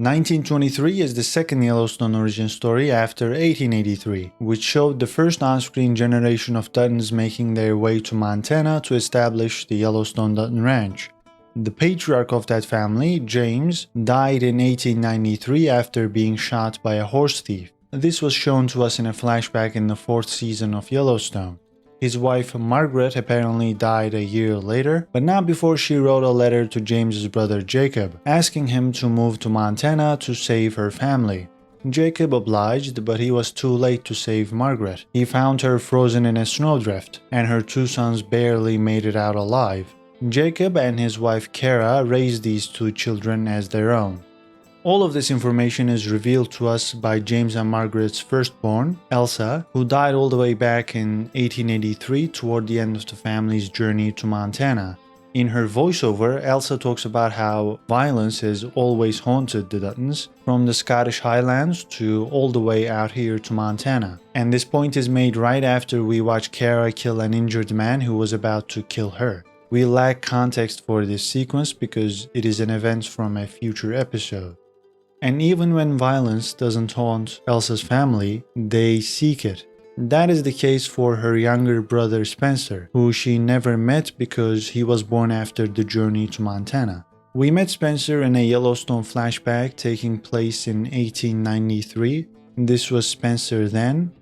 1923 is the second Yellowstone origin story after 1883, which showed the first on-screen generation of Duttons making their way to Montana to establish the Yellowstone Dutton Ranch. The patriarch of that family, James, died in 1893 after being shot by a horse thief. This was shown to us in a flashback in the 4th season of Yellowstone. His wife Margaret apparently died a year later, but not before she wrote a letter to James's brother Jacob, asking him to move to Montana to save her family. Jacob obliged, but he was too late to save Margaret. He found her frozen in a snowdrift, and her 2 sons barely made it out alive. Jacob and his wife Kara raised these 2 children as their own. All of this information is revealed to us by James and Margaret's firstborn, Elsa, who died all the way back in 1883 toward the end of the family's journey to Montana. In her voiceover, Elsa talks about how violence has always haunted the Duttons, from the Scottish Highlands to all the way out here to Montana. And this point is made right after we watch Kara kill an injured man who was about to kill her. We lack context for this sequence because it is an event from a future episode. And even when violence doesn't haunt Elsa's family, they seek it. That is the case for her younger brother Spencer, who she never met because he was born after the journey to Montana. We met Spencer in a Yellowstone flashback taking place in 1893. This was Spencer then,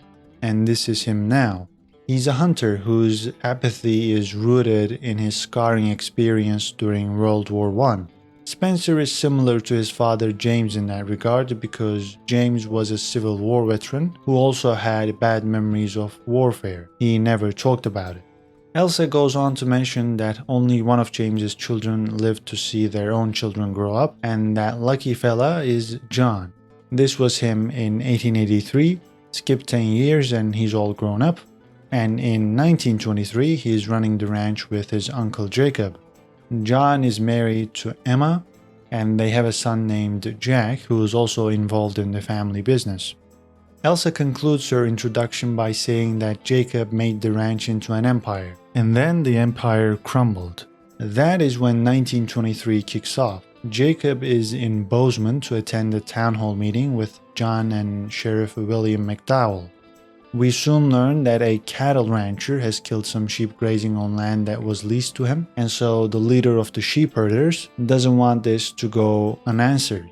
and this is him now. He's a hunter whose apathy is rooted in his scarring experience during World War I. Spencer is similar to his father James in that regard because James was a Civil War veteran who also had bad memories of warfare. He never talked about it. Elsa goes on to mention that only one of James's children lived to see their own children grow up, and that lucky fella is John. This was him in 1883, skip 10 years and he's all grown up, and in 1923 he's running the ranch with his uncle Jacob. John is married to Emma, and they have a son named Jack, who is also involved in the family business. Elsa concludes her introduction by saying that Jacob made the ranch into an empire, and then the empire crumbled. That is when 1923 kicks off. Jacob is in Bozeman to attend a town hall meeting with John and Sheriff William McDowell. We soon learn that a cattle rancher has killed some sheep grazing on land that was leased to him, and so the leader of the sheep herders doesn't want this to go unanswered.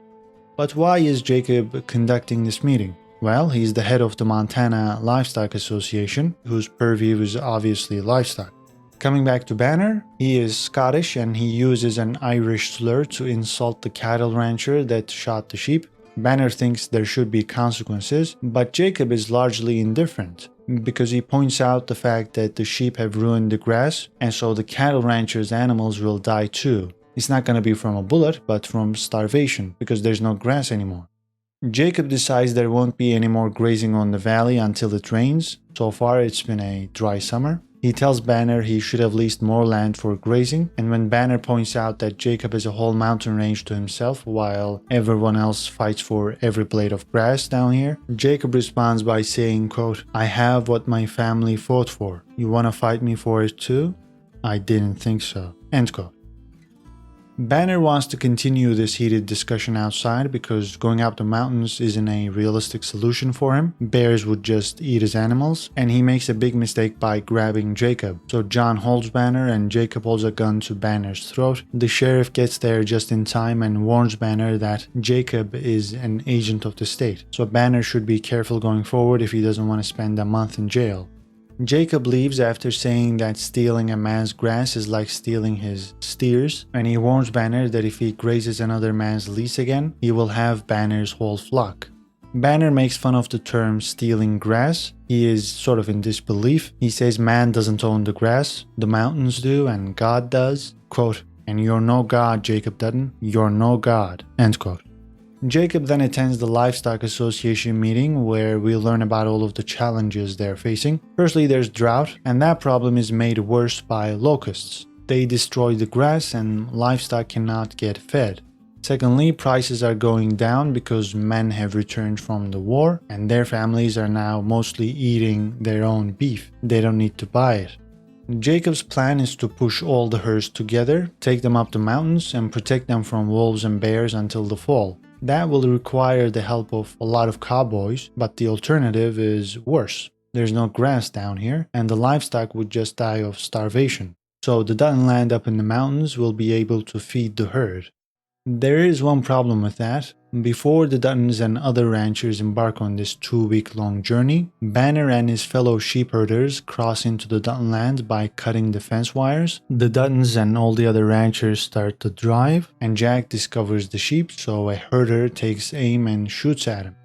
But why is Jacob conducting this meeting? Well, he's the head of the Montana Livestock Association, whose purview is obviously livestock. Coming back to Banner, he is Scottish and he uses an Irish slur to insult the cattle rancher that shot the sheep. Banner thinks there should be consequences, but Jacob is largely indifferent because he points out the fact that the sheep have ruined the grass, and so the cattle rancher's animals will die too. It's not going to be from a bullet, but from starvation because there's no grass anymore. Jacob decides there won't be any more grazing on the valley until it rains. So far it's been a dry summer. He tells Banner he should have leased more land for grazing, and when Banner points out that Jacob has a whole mountain range to himself while everyone else fights for every blade of grass down here, Jacob responds by saying, quote, "I have what my family fought for. You wanna fight me for it too? I didn't think so." End quote. Banner wants to continue this heated discussion outside because going up the mountains isn't a realistic solution for him. Bears would just eat his animals, and he makes a big mistake by grabbing Jacob. So John holds Banner and Jacob holds a gun to Banner's throat. The sheriff gets there just in time and warns Banner that Jacob is an agent of the state. So Banner should be careful going forward if he doesn't want to spend a month in jail. Jacob leaves after saying that stealing a man's grass is like stealing his steers, and he warns Banner that if he grazes another man's lease again, he will have Banner's whole flock. Banner makes fun of the term stealing grass. He is sort of in disbelief. He says man doesn't own the grass, the mountains do, and God does. Quote, "And you're no God, Jacob Dutton. You're no God." End quote. Jacob then attends the Livestock Association meeting where we learn about all of the challenges they're facing. Firstly, there's drought, and that problem is made worse by locusts. They destroy the grass and livestock cannot get fed. Secondly, prices are going down because men have returned from the war and their families are now mostly eating their own beef. They don't need to buy it. Jacob's plan is to push all the herds together, take them up the mountains, and protect them from wolves and bears until the fall. That will require the help of a lot of cowboys, but the alternative is worse. There's no grass down here, and the livestock would just die of starvation. So the Dutton land up in the mountains will be able to feed the herd. There is one problem with that. Before the Duttons and other ranchers embark on this 2-week-long journey, Banner and his fellow sheepherders cross into the Dutton land by cutting the fence wires. The Duttons and all the other ranchers start to drive, and Jack discovers the sheep, so a herder takes aim and shoots at him.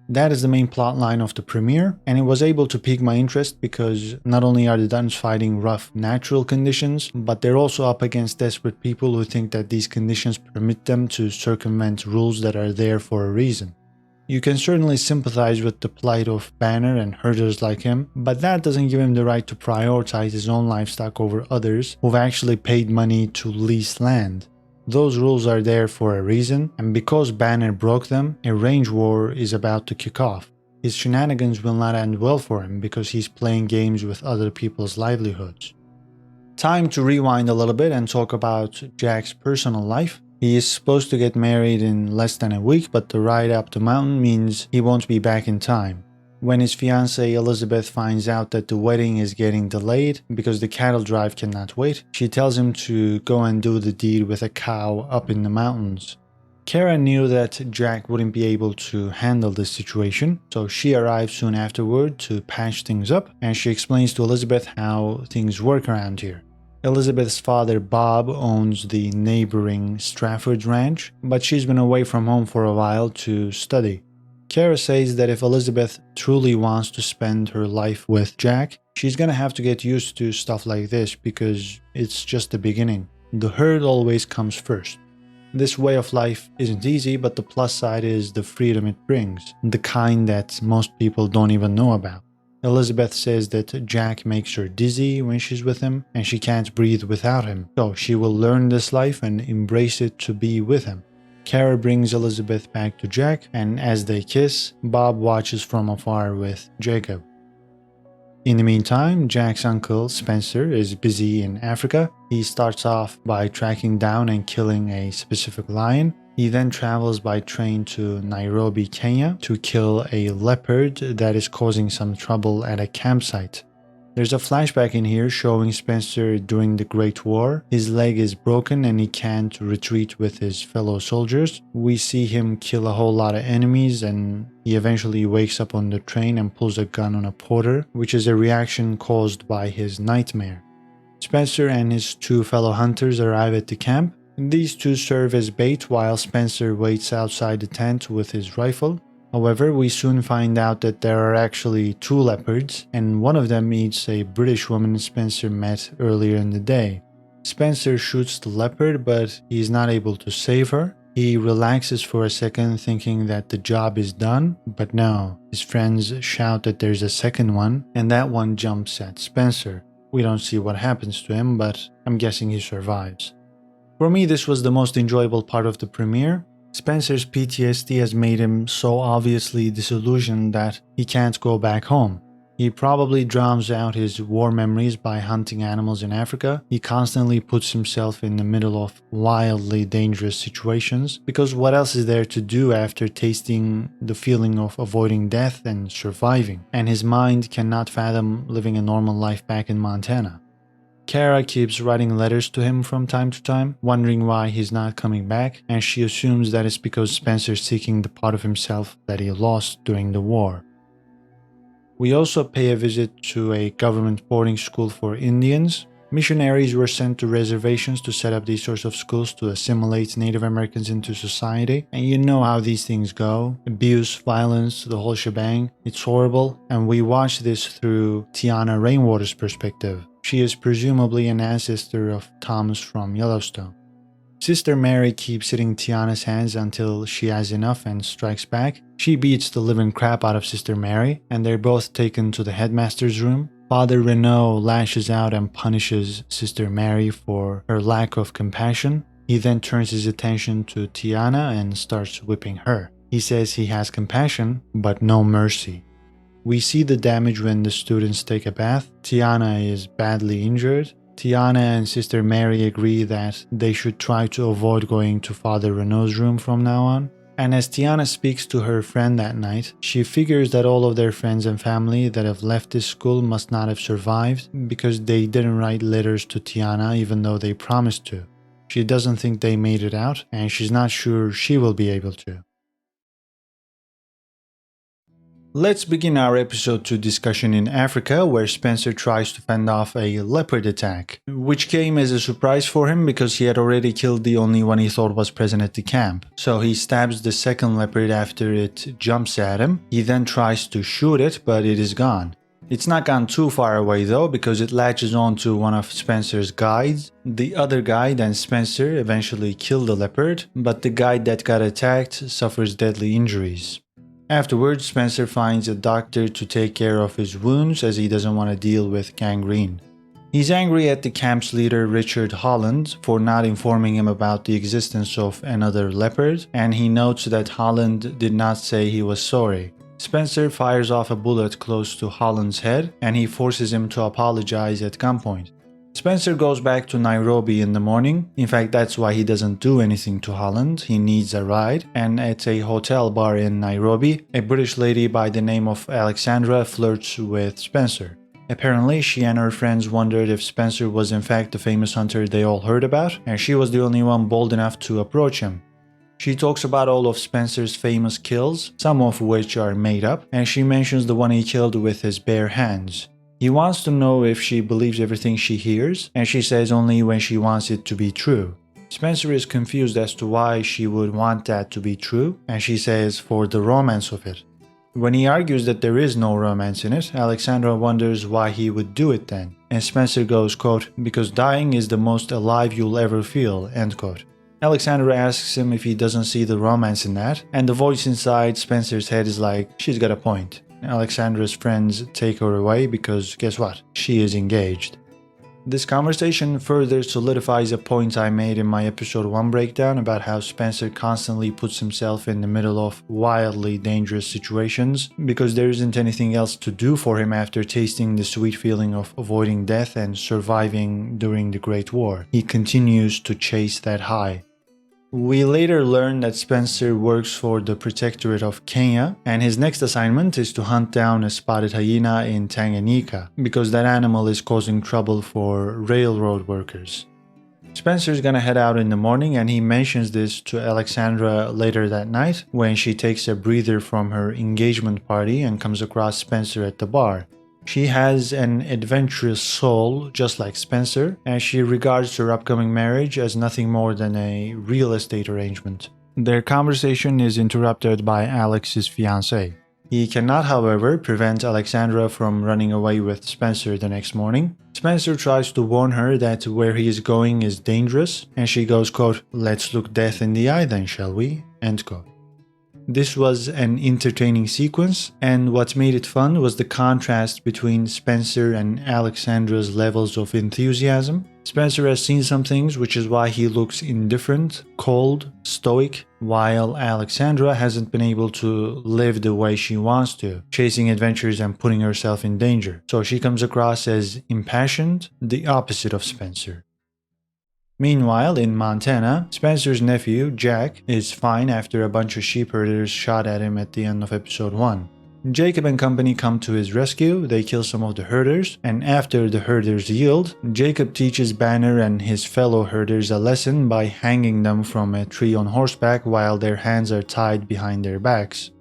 That is the main plot line of the premiere, and it was able to pique my interest because not only are the Duttons fighting rough natural conditions, but they're also up against desperate people who think that these conditions permit them to circumvent rules that are there for a reason. You can certainly sympathize with the plight of Banner and herders like him, but that doesn't give him the right to prioritize his own livestock over others who've actually paid money to lease land. Those rules are there for a reason, and because Banner broke them, a range war is about to kick off. His shenanigans will not end well for him because he's playing games with other people's livelihoods. Time to rewind a little bit and talk about Jack's personal life. He is supposed to get married in less than a week, but the ride up the mountain means he won't be back in time. When his fiancée Elizabeth finds out that the wedding is getting delayed because the cattle drive cannot wait, she tells him to go and do the deed with a cow up in the mountains. Kara knew that Jack wouldn't be able to handle this situation, so she arrives soon afterward to patch things up, and she explains to Elizabeth how things work around here. Elizabeth's father Bob owns the neighboring Strafford's ranch, but she's been away from home for a while to study. Kara says that if Elizabeth truly wants to spend her life with Jack, she's gonna have to get used to stuff like this because it's just the beginning. The herd always comes first. This way of life isn't easy, but the plus side is the freedom it brings, the kind that most people don't even know about. Elizabeth says that Jack makes her dizzy when she's with him, and she can't breathe without him, so she will learn this life and embrace it to be with him. Kara brings Elizabeth back to Jack, and as they kiss, Bob watches from afar with Jacob. In the meantime, Jack's uncle, Spencer, is busy in Africa. He starts off by tracking down and killing a specific lion. He then travels by train to Nairobi, Kenya, to kill a leopard that is causing some trouble at a campsite. There's a flashback in here showing Spencer during the Great War. His leg is broken and he can't retreat with his fellow soldiers. We see him kill a whole lot of enemies, and he eventually wakes up on the train and pulls a gun on a porter, which is a reaction caused by his nightmare. Spencer and his 2 fellow hunters arrive at the camp. These 2 serve as bait while Spencer waits outside the tent with his rifle. However, we soon find out that there are actually 2 leopards, and one of them eats a British woman Spencer met earlier in the day. Spencer shoots the leopard, but he is not able to save her. He relaxes for a second thinking that the job is done, but no, his friends shout that there's a second one, and that one jumps at Spencer. We don't see what happens to him, but I'm guessing he survives. For me, this was the most enjoyable part of the premiere. Spencer's PTSD has made him so obviously disillusioned that he can't go back home. He probably drowns out his war memories by hunting animals in Africa. He constantly puts himself in the middle of wildly dangerous situations, because what else is there to do after tasting the feeling of avoiding death and surviving? And his mind cannot fathom living a normal life back in Montana. Kara keeps writing letters to him from time to time, wondering why he's not coming back, and she assumes that it's because Spencer's seeking the part of himself that he lost during the war. We also pay a visit to a government boarding school for Indians. Missionaries were sent to reservations to set up these sorts of schools to assimilate Native Americans into society, and you know how these things go. Abuse, violence, the whole shebang. It's horrible, and we watch this through Tiana Rainwater's perspective. She is presumably an ancestor of Thomas from Yellowstone. Sister Mary keeps hitting Tiana's hands until she has enough and strikes back. She beats the living crap out of Sister Mary, and they're both taken to the headmaster's room. Father Renaud lashes out and punishes Sister Mary for her lack of compassion. He then turns his attention to Tiana and starts whipping her. He says he has compassion, but no mercy. We see the damage when the students take a bath. Tiana is badly injured. Tiana and Sister Mary agree that they should try to avoid going to Father Renaud's room from now on. And as Tiana speaks to her friend that night, she figures that all of their friends and family that have left this school must not have survived because they didn't write letters to Tiana even though they promised to. She doesn't think they made it out, and she's not sure she will be able to. Let's begin our episode 2 discussion in Africa, where Spencer tries to fend off a leopard attack, which came as a surprise for him because he had already killed the only one he thought was present at the camp. So he stabs the second leopard after it jumps at him. He then tries to shoot it, but it is gone. It's not gone too far away though, because it latches on to one of Spencer's guides. The other guide and Spencer eventually kill the leopard, but the guide that got attacked suffers deadly injuries. Afterwards, Spencer finds a doctor to take care of his wounds as he doesn't want to deal with gangrene. He's angry at the camp's leader Richard Holland for not informing him about the existence of another leopard, and he notes that Holland did not say he was sorry. Spencer fires off a bullet close to Holland's head, and he forces him to apologize at gunpoint. Spencer goes back to Nairobi in the morning. In fact, that's why he doesn't do anything to Holland. He needs a ride. And at a hotel bar in Nairobi, a British lady by the name of Alexandra flirts with Spencer. Apparently, she and her friends wondered if Spencer was in fact the famous hunter they all heard about, and she was the only one bold enough to approach him. She talks about all of Spencer's famous kills, some of which are made up, and she mentions the one he killed with his bare hands. He wants to know if she believes everything she hears, and she says only when she wants it to be true. Spencer is confused as to why she would want that to be true, and she says for the romance of it. When he argues that there is no romance in it, Alexandra wonders why he would do it then, and Spencer goes, quote, "Because dying is the most alive you'll ever feel," end quote. Alexandra asks him if he doesn't see the romance in that, and the voice inside Spencer's head is like, she's got a point. Alexandra's friends take her away because, guess what? She is engaged. This conversation further solidifies a point I made in my episode 1 breakdown about how Spencer constantly puts himself in the middle of wildly dangerous situations because there isn't anything else to do for him after tasting the sweet feeling of avoiding death and surviving during the Great War. He continues to chase that high. We later learn that Spencer works for the Protectorate of Kenya, and his next assignment is to hunt down a spotted hyena in Tanganyika, because that animal is causing trouble for railroad workers. Spencer's gonna head out in the morning, and he mentions this to Alexandra later that night when she takes a breather from her engagement party and comes across Spencer at the bar. She has an adventurous soul, just like Spencer, and she regards her upcoming marriage as nothing more than a real estate arrangement. Their conversation is interrupted by Alex's fiancé. He cannot, however, prevent Alexandra from running away with Spencer the next morning. Spencer tries to warn her that where he is going is dangerous, and she goes, quote, "Let's look death in the eye then, shall we?" end quote. This was an entertaining sequence, and what made it fun was the contrast between Spencer and Alexandra's levels of enthusiasm. Spencer has seen some things, which is why he looks indifferent, cold, stoic, while Alexandra hasn't been able to live the way she wants to, chasing adventures and putting herself in danger. So she comes across as impassioned, the opposite of Spencer. Meanwhile, in Montana, Spencer's nephew, Jack, is fine after a bunch of sheep herders shot at him at the end of episode 1. Jacob and company come to his rescue, they kill some of the herders, and after the herders yield, Jacob teaches Banner and his fellow herders a lesson by hanging them from a tree on horseback while their hands are tied behind their backs.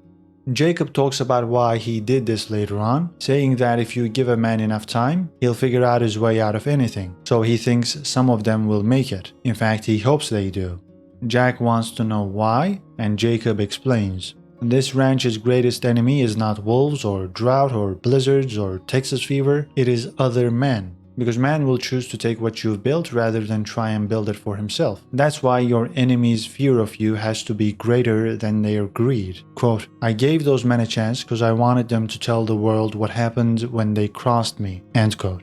Jacob talks about why he did this later on, saying that if you give a man enough time, he'll figure out his way out of anything, so he thinks some of them will make it. In fact, he hopes they do. Jack wants to know why, and Jacob explains. This ranch's greatest enemy is not wolves or drought or blizzards or Texas fever, it is other men. Because man will choose to take what you've built rather than try and build it for himself. That's why your enemy's fear of you has to be greater than their greed. Quote, "I gave those men a chance because I wanted them to tell the world what happened when they crossed me." End quote.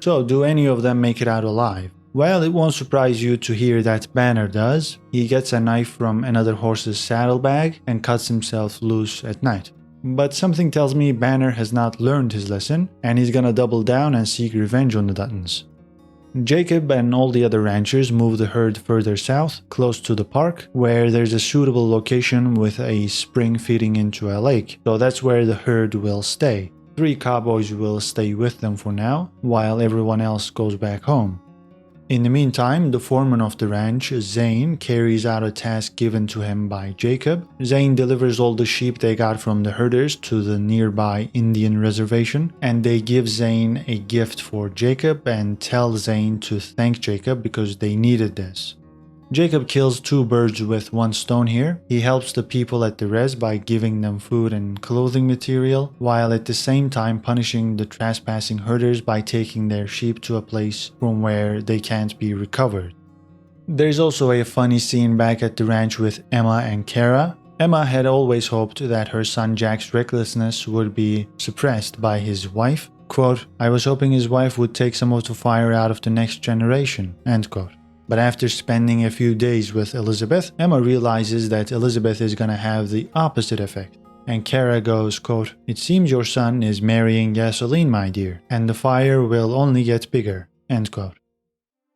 So, do any of them make it out alive? Well, it won't surprise you to hear that Banner does. He gets a knife from another horse's saddlebag and cuts himself loose at night. But something tells me Banner has not learned his lesson, and he's gonna double down and seek revenge on the Duttons. Jacob and all the other ranchers move the herd further south, close to the park, where there's a suitable location with a spring feeding into a lake, so that's where the herd will stay. 3 cowboys will stay with them for now, while everyone else goes back home. In the meantime, the foreman of the ranch, Zane, carries out a task given to him by Jacob. Zane delivers all the sheep they got from the herders to the nearby Indian reservation, and they give Zane a gift for Jacob and tell Zane to thank Jacob because they needed this. Jacob kills 2 birds with 1 stone here. He helps the people at the res by giving them food and clothing material, while at the same time punishing the trespassing herders by taking their sheep to a place from where they can't be recovered. There's also a funny scene back at the ranch with Emma and Kara. Emma had always hoped that her son Jack's recklessness would be suppressed by his wife. Quote, "I was hoping his wife would take some of the fire out of the next generation." End quote. But after spending a few days with Elizabeth, Emma realizes that Elizabeth is gonna have the opposite effect. And Kara goes, quote, "It seems your son is marrying gasoline, my dear, and the fire will only get bigger." End quote.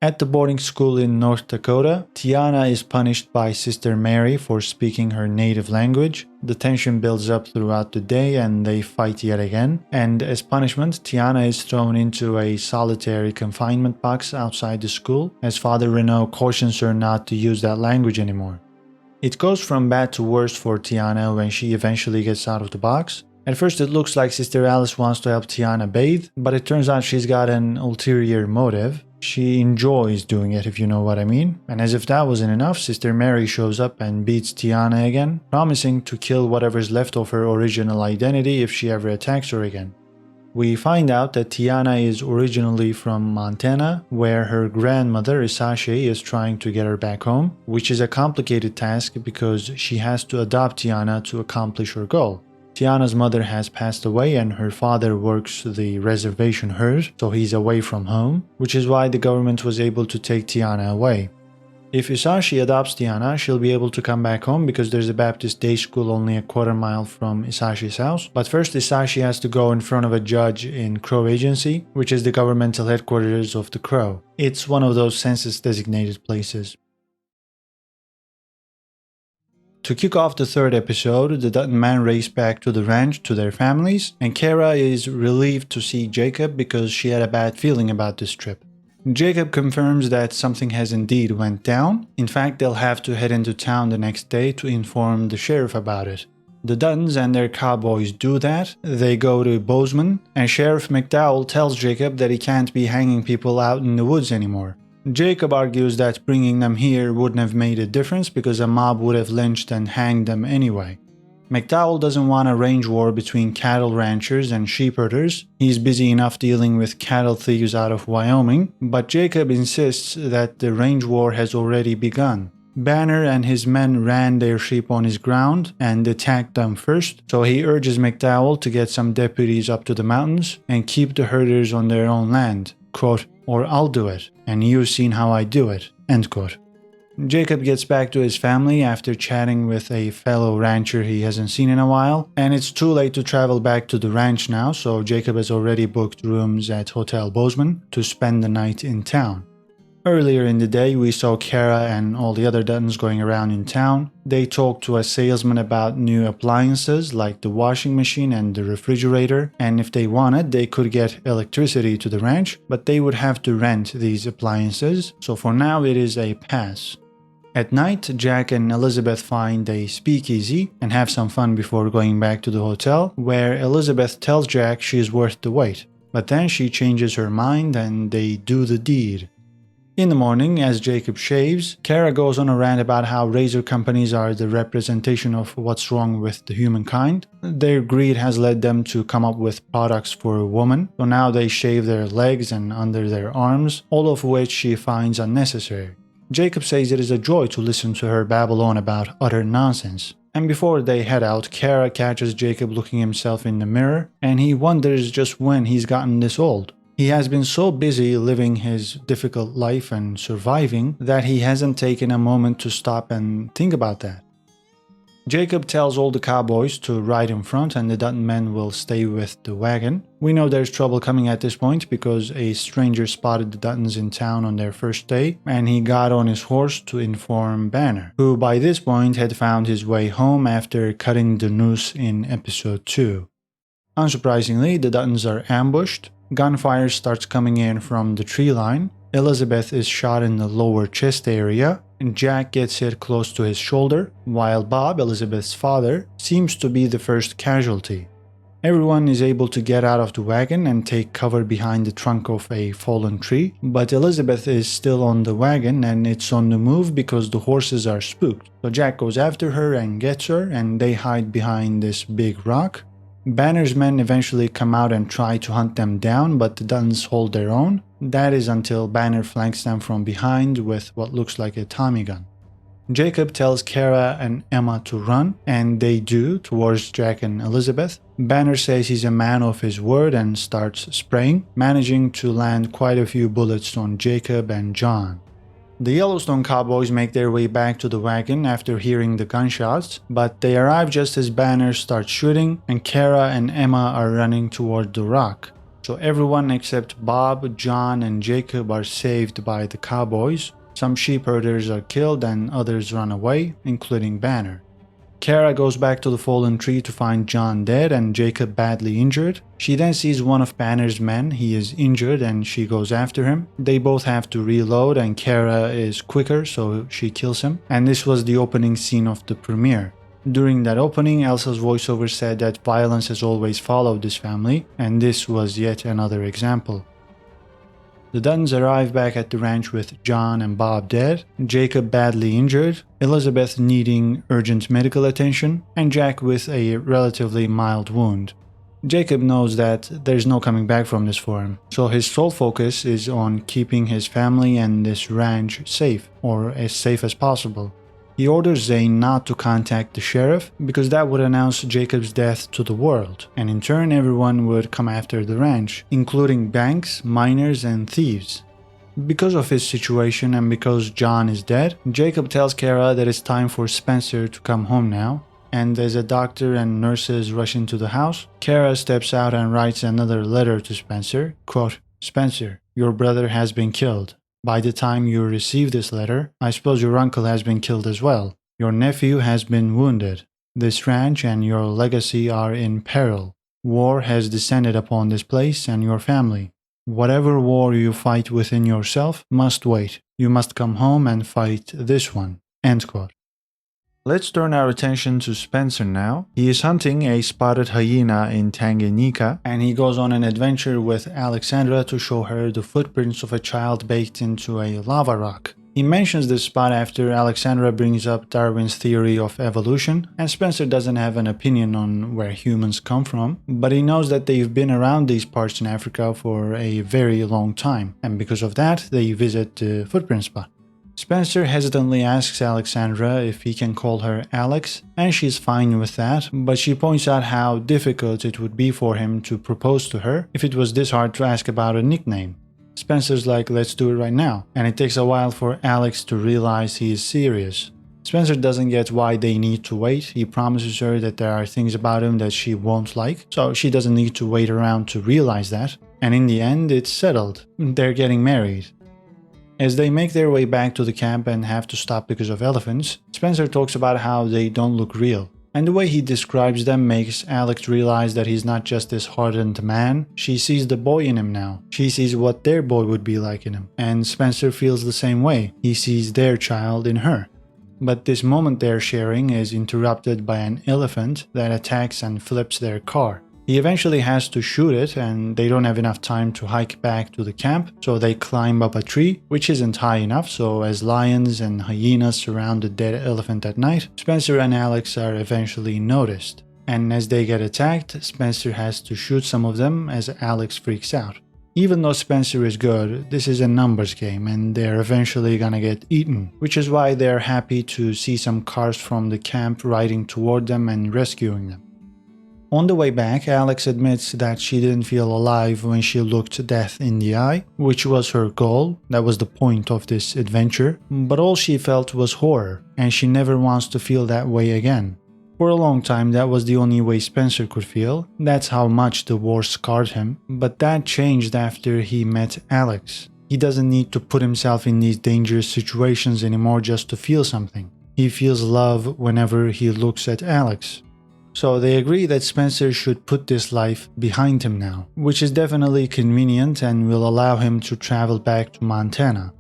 At the boarding school in North Dakota, Tiana is punished by Sister Mary for speaking her native language. The tension builds up throughout the day and they fight yet again. And as punishment, Tiana is thrown into a solitary confinement box outside the school, as Father Renaud cautions her not to use that language anymore. It goes from bad to worse for Tiana when she eventually gets out of the box. At first it looks like Sister Alice wants to help Tiana bathe, but it turns out she's got an ulterior motive. She enjoys doing it, if you know what I mean. And as if that wasn't enough, Sister Mary shows up and beats Tiana again, promising to kill whatever's left of her original identity if she ever attacks her again. We find out that Tiana is originally from Montana, where her grandmother Isashi is trying to get her back home, which is a complicated task because she has to adopt Tiana to accomplish her goal. Tiana's mother has passed away and her father works the reservation herd, so he's away from home, which is why the government was able to take Tiana away. If Isashi adopts Tiana, she'll be able to come back home because there's a Baptist day school only a quarter mile from Isashi's house. But first Isashi has to go in front of a judge in Crow Agency, which is the governmental headquarters of the Crow. It's one of those census-designated places. To kick off the 3rd episode, the Dutton men race back to the ranch to their families, and Kara is relieved to see Jacob because she had a bad feeling about this trip. Jacob confirms that something has indeed went down. In fact, they'll have to head into town the next day to inform the sheriff about it. The Duttons and their cowboys do that. They go to Bozeman, and Sheriff McDowell tells Jacob that he can't be hanging people out in the woods anymore. Jacob argues that bringing them here wouldn't have made a difference because a mob would have lynched and hanged them anyway. McDowell doesn't want a range war between cattle ranchers and sheep herders. He's busy enough dealing with cattle thieves out of Wyoming, but Jacob insists that the range war has already begun. Banner and his men ran their sheep on his ground and attacked them first, so he urges McDowell to get some deputies up to the mountains and keep the herders on their own land. Quote, "Or I'll do it, and you've seen how I do it." End quote. Jacob gets back to his family after chatting with a fellow rancher he hasn't seen in a while, and it's too late to travel back to the ranch now, so Jacob has already booked rooms at Hotel Bozeman to spend the night in town. Earlier in the day, we saw Kara and all the other Duttons going around in town. They talked to a salesman about new appliances like the washing machine and the refrigerator, and if they wanted, they could get electricity to the ranch, but they would have to rent these appliances, so for now it is a pass. At night, Jack and Elizabeth find a speakeasy and have some fun before going back to the hotel, where Elizabeth tells Jack she's worth the wait. But then she changes her mind and they do the deed. In the morning, as Jacob shaves, Kara goes on a rant about how razor companies are the representation of what's wrong with the humankind. Their greed has led them to come up with products for women, so now they shave their legs and under their arms, all of which she finds unnecessary. Jacob says it is a joy to listen to her babble on about utter nonsense. And before they head out, Kara catches Jacob looking himself in the mirror, and he wonders just when he's gotten this old. He has been so busy living his difficult life and surviving that he hasn't taken a moment to stop and think about that. Jacob tells all the cowboys to ride in front and the Dutton men will stay with the wagon. We know there's trouble coming at this point because a stranger spotted the Duttons in town on their first day and he got on his horse to inform Banner, who by this point had found his way home after cutting the noose in episode 2. Unsurprisingly, the Duttons are ambushed. Gunfire starts coming in from the tree line. Elizabeth is shot in the lower chest area, and Jack gets hit close to his shoulder, while Bob, Elizabeth's father, seems to be the first casualty. Everyone is able to get out of the wagon and take cover behind the trunk of a fallen tree, but Elizabeth is still on the wagon and it's on the move because the horses are spooked. So Jack goes after her and gets her, and they hide behind this big rock. Banner's men eventually come out and try to hunt them down, but the Duttons hold their own. That is until Banner flanks them from behind with what looks like a Tommy gun. Jacob tells Kara and Emma to run, and they do towards Jack and Elizabeth. Banner says he's a man of his word and starts spraying, managing to land quite a few bullets on Jacob and John. The Yellowstone cowboys make their way back to the wagon after hearing the gunshots, but they arrive just as Banner starts shooting and Kara and Emma are running toward the rock. So everyone except Bob, John and Jacob are saved by the cowboys. Some sheep herders are killed and others run away, including Banner. Kara goes back to the fallen tree to find John dead and Jacob badly injured. She then sees one of Banner's men, he is injured and she goes after him. They both have to reload and Kara is quicker so she kills him. And this was the opening scene of the premiere. During that opening, Elsa's voiceover said that violence has always followed this family, and this was yet another example. The Duttons arrive back at the ranch with John and Bob dead, Jacob badly injured, Elizabeth needing urgent medical attention, and Jack with a relatively mild wound. Jacob knows that there's no coming back from this for him, so his sole focus is on keeping his family and this ranch safe, or as safe as possible. He orders Zane not to contact the sheriff because that would announce Jacob's death to the world, and in turn everyone would come after the ranch, including banks, miners, and thieves. Because of his situation and because John is dead, Jacob tells Kara that it's time for Spencer to come home now, and as a doctor and nurses rush into the house, Kara steps out and writes another letter to Spencer, quote, "Spencer, your brother has been killed. By the time you receive this letter, I suppose your uncle has been killed as well. Your nephew has been wounded. This ranch and your legacy are in peril. War has descended upon this place and your family. Whatever war you fight within yourself must wait. You must come home and fight this one." End quote. Let's turn our attention to Spencer now. He is hunting a spotted hyena in Tanganyika, and he goes on an adventure with Alexandra to show her the footprints of a child baked into a lava rock. He mentions this spot after Alexandra brings up Darwin's theory of evolution, and Spencer doesn't have an opinion on where humans come from, but he knows that they've been around these parts in Africa for a very long time, and because of that, they visit the footprint spot. Spencer hesitantly asks Alexandra if he can call her Alex, and she's fine with that, but she points out how difficult it would be for him to propose to her if it was this hard to ask about a nickname. Spencer's like, let's do it right now, and it takes a while for Alex to realize he is serious. Spencer doesn't get why they need to wait. He promises her that there are things about him that she won't like, so she doesn't need to wait around to realize that, and in the end it's settled. They're getting married. As they make their way back to the camp and have to stop because of elephants, Spencer talks about how they don't look real. And the way he describes them makes Alex realize that he's not just this hardened man, she sees the boy in him now. She sees what their boy would be like in him. And Spencer feels the same way. He sees their child in her. But this moment they're sharing is interrupted by an elephant that attacks and flips their car. He eventually has to shoot it and they don't have enough time to hike back to the camp, so they climb up a tree, which isn't high enough, so as lions and hyenas surround the dead elephant at night, Spencer and Alex are eventually noticed. And as they get attacked, Spencer has to shoot some of them as Alex freaks out. Even though Spencer is good, this is a numbers game and they're eventually gonna get eaten, which is why they're happy to see some cars from the camp riding toward them and rescuing them. On the way back, Alex admits that she didn't feel alive when she looked death in the eye, which was her goal, that was the point of this adventure, but all she felt was horror, and she never wants to feel that way again. For a long time, that was the only way Spencer could feel. That's how much the war scarred him. But that changed after he met Alex. He doesn't need to put himself in these dangerous situations anymore just to feel something. He feels love whenever he looks at Alex. So they agree that Spencer should put this life behind him now, which is definitely convenient and will allow him to travel back to Montana.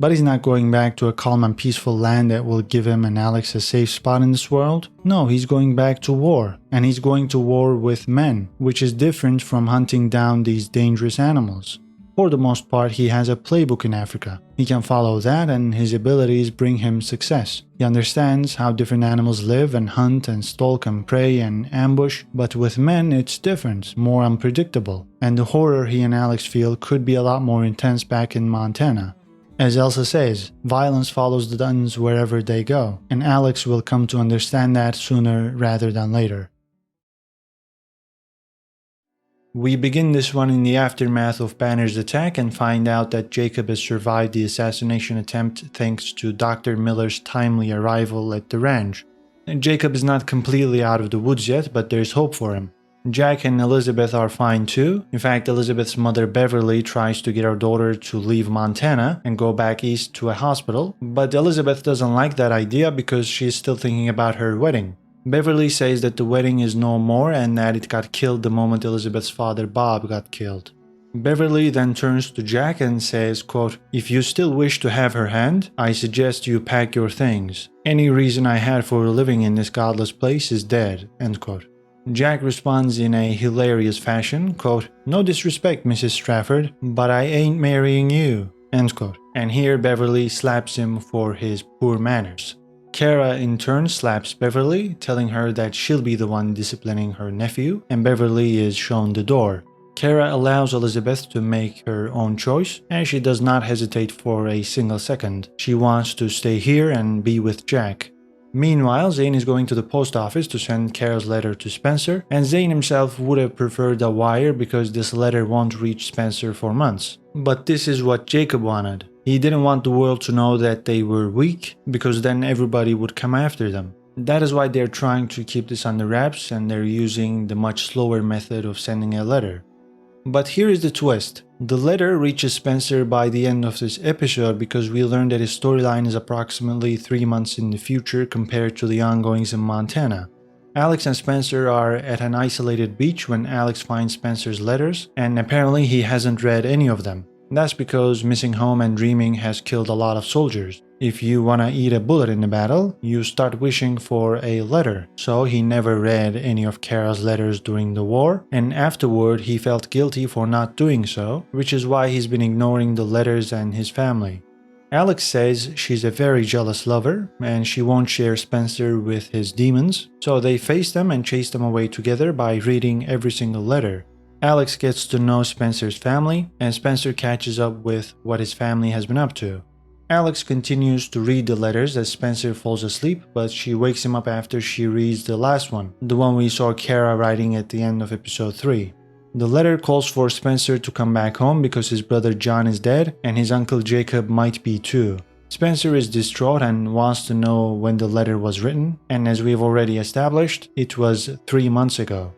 But he's not going back to a calm and peaceful land that will give him and Alex a safe spot in this world. No, he's going back to war, and he's going to war with men, which is different from hunting down these dangerous animals. For the most part, he has a playbook in Africa. He can follow that, and his abilities bring him success. He understands how different animals live and hunt and stalk and prey and ambush, but with men it's different, more unpredictable, and the horror he and Alex feel could be a lot more intense back in Montana. As Elsa says, violence follows the Duttons wherever they go, and Alex will come to understand that sooner rather than later. We begin this one in the aftermath of Banner's attack and find out that Jacob has survived the assassination attempt thanks to Dr. Miller's timely arrival at the ranch. And Jacob is not completely out of the woods yet, but there's hope for him. Jack and Elizabeth are fine too. In fact, Elizabeth's mother Beverly tries to get her daughter to leave Montana and go back east to a hospital, but Elizabeth doesn't like that idea because she's still thinking about her wedding. Beverly says that the wedding is no more and that it got killed the moment Elizabeth's father Bob got killed. Beverly then turns to Jack and says, quote, "If you still wish to have her hand, I suggest you pack your things. Any reason I had for living in this godless place is dead," end quote. Jack responds in a hilarious fashion, quote, "No disrespect, Mrs. Strafford, but I ain't marrying you," end quote. And here Beverly slaps him for his poor manners. Kara in turn slaps Beverly, telling her that she'll be the one disciplining her nephew, and Beverly is shown the door. Kara allows Elizabeth to make her own choice, and she does not hesitate for a single second. She wants to stay here and be with Jack. Meanwhile, Zane is going to the post office to send Kara's letter to Spencer, and Zane himself would have preferred a wire because this letter won't reach Spencer for months. But this is what Jacob wanted. He didn't want the world to know that they were weak, because then everybody would come after them. That is why they're trying to keep this under wraps, and they're using the much slower method of sending a letter. But here is the twist. The letter reaches Spencer by the end of this episode because we learned that his storyline is approximately 3 months in the future compared to the ongoings in Montana. Alex and Spencer are at an isolated beach when Alex finds Spencer's letters, and apparently he hasn't read any of them. That's because missing home and dreaming has killed a lot of soldiers. If you wanna eat a bullet in a battle, you start wishing for a letter. So he never read any of Kara's letters during the war, and afterward he felt guilty for not doing so, which is why he's been ignoring the letters and his family. Alex says she's a very jealous lover, and she won't share Spencer with his demons, so they face them and chase them away together by reading every single letter. Alex gets to know Spencer's family, and Spencer catches up with what his family has been up to. Alex continues to read the letters as Spencer falls asleep, but she wakes him up after she reads the last one, the one we saw Kara writing at the end of episode 3. The letter calls for Spencer to come back home because his brother John is dead and his uncle Jacob might be too. Spencer is distraught and wants to know when the letter was written, and as we've already established, it was 3 months ago.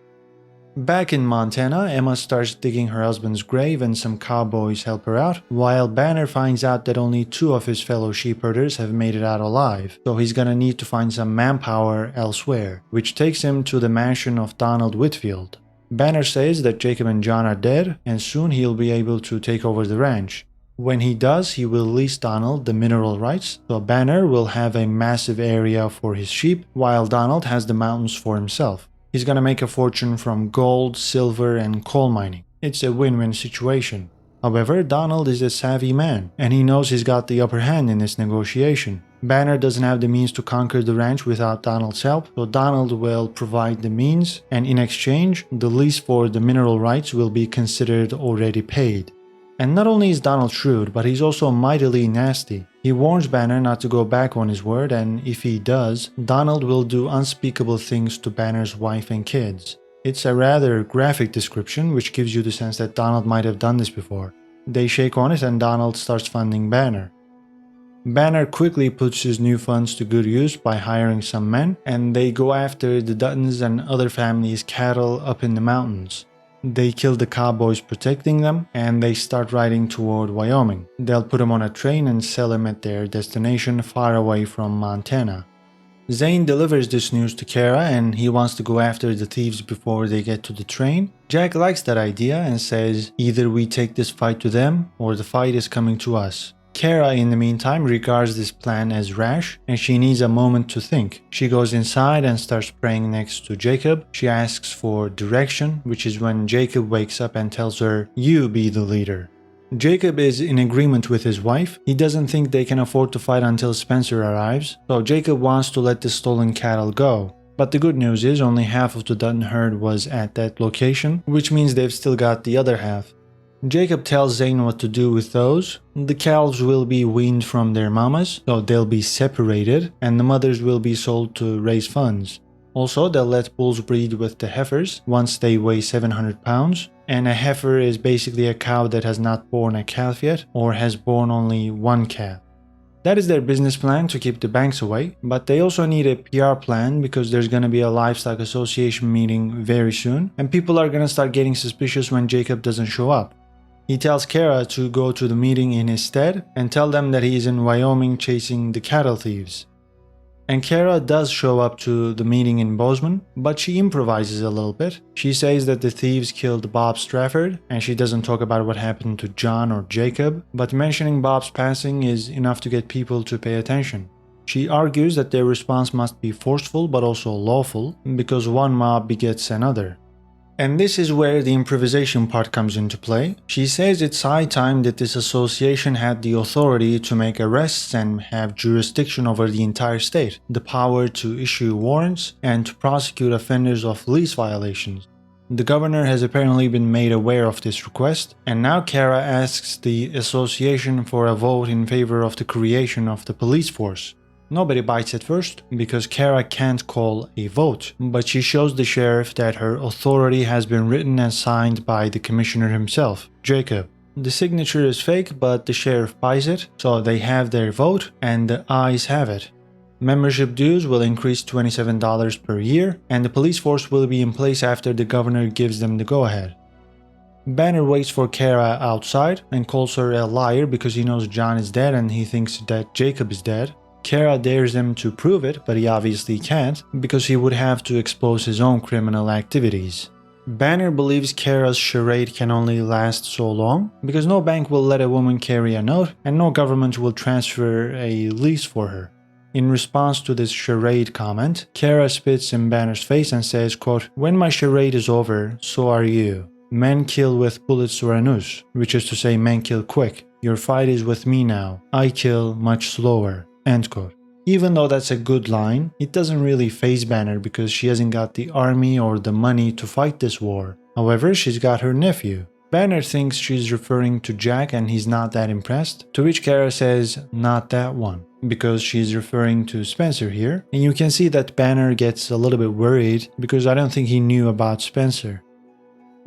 Back in Montana, Emma starts digging her husband's grave and some cowboys help her out, while Banner finds out that only 2 of his fellow sheepherders have made it out alive, so he's gonna need to find some manpower elsewhere, which takes him to the mansion of Donald Whitfield. Banner says that Jacob and John are dead, and soon he'll be able to take over the ranch. When he does, he will lease Donald the mineral rights, so Banner will have a massive area for his sheep, while Donald has the mountains for himself. He's gonna make a fortune from gold, silver, and coal mining. It's a win-win situation. However, Donald is a savvy man, and he knows he's got the upper hand in this negotiation. Banner doesn't have the means to conquer the ranch without Donald's help, so Donald will provide the means, and in exchange, the lease for the mineral rights will be considered already paid. And not only is Donald shrewd, but he's also mightily nasty. He warns Banner not to go back on his word, and if he does, Donald will do unspeakable things to Banner's wife and kids. It's a rather graphic description, which gives you the sense that Donald might have done this before. They shake on it and Donald starts funding Banner. Banner quickly puts his new funds to good use by hiring some men, and they go after the Duttons and other families' cattle up in the mountains. They kill the cowboys protecting them, and they start riding toward Wyoming. They'll put them on a train and sell them at their destination far away from Montana. Zane delivers this news to Kara, and he wants to go after the thieves before they get to the train. Jack likes that idea and says, either we take this fight to them, or the fight is coming to us. Kara, in the meantime, regards this plan as rash, and she needs a moment to think. She goes inside and starts praying next to Jacob. She asks for direction, which is when Jacob wakes up and tells her, "You be the leader." Jacob is in agreement with his wife. He doesn't think they can afford to fight until Spencer arrives, so Jacob wants to let the stolen cattle go. But the good news is only half of the Dutton herd was at that location, which means they've still got the other half. Jacob tells Zane what to do with those. The calves will be weaned from their mamas, so they'll be separated, and the mothers will be sold to raise funds. Also, they'll let bulls breed with the heifers once they weigh 700 pounds, and a heifer is basically a cow that has not born a calf yet or has born only one calf. That is their business plan to keep the banks away, but they also need a PR plan because there's gonna be a livestock association meeting very soon, and people are gonna start getting suspicious when Jacob doesn't show up. He tells Kara to go to the meeting in his stead and tell them that he's in Wyoming chasing the cattle thieves. And Kara does show up to the meeting in Bozeman, but she improvises a little bit. She says that the thieves killed Bob Strafford, and she doesn't talk about what happened to John or Jacob, but mentioning Bob's passing is enough to get people to pay attention. She argues that their response must be forceful but also lawful, because one mob begets another. And this is where the improvisation part comes into play. She says it's high time that this association had the authority to make arrests and have jurisdiction over the entire state, the power to issue warrants, and to prosecute offenders of lease violations. The governor has apparently been made aware of this request, and now Kara asks the association for a vote in favor of the creation of the police force. Nobody bites at first, because Kara can't call a vote, but she shows the sheriff that her authority has been written and signed by the commissioner himself, Jacob. The signature is fake, but the sheriff buys it, so they have their vote, and the ayes have it. Membership dues will increase $27 per year, and the police force will be in place after the governor gives them the go-ahead. Banner waits for Kara outside and calls her a liar because he knows John is dead and he thinks that Jacob is dead. Kara dares him to prove it, but he obviously can't, because he would have to expose his own criminal activities. Banner believes Kara's charade can only last so long, because no bank will let a woman carry a note, and no government will transfer a lease for her. In response to this charade comment, Kara spits in Banner's face and says, quote, "When my charade is over, so are you. Men kill with bullets or a noose," which is to say men kill quick. Your fight is with me now. I kill much slower. End quote. Even though that's a good line, it doesn't really faze Banner because she hasn't got the army or the money to fight this war. However, she's got her nephew. Banner thinks she's referring to Jack and he's not that impressed, to which Kara says, "Not that one," because she's referring to Spencer here, and you can see that Banner gets a little bit worried because I don't think he knew about Spencer.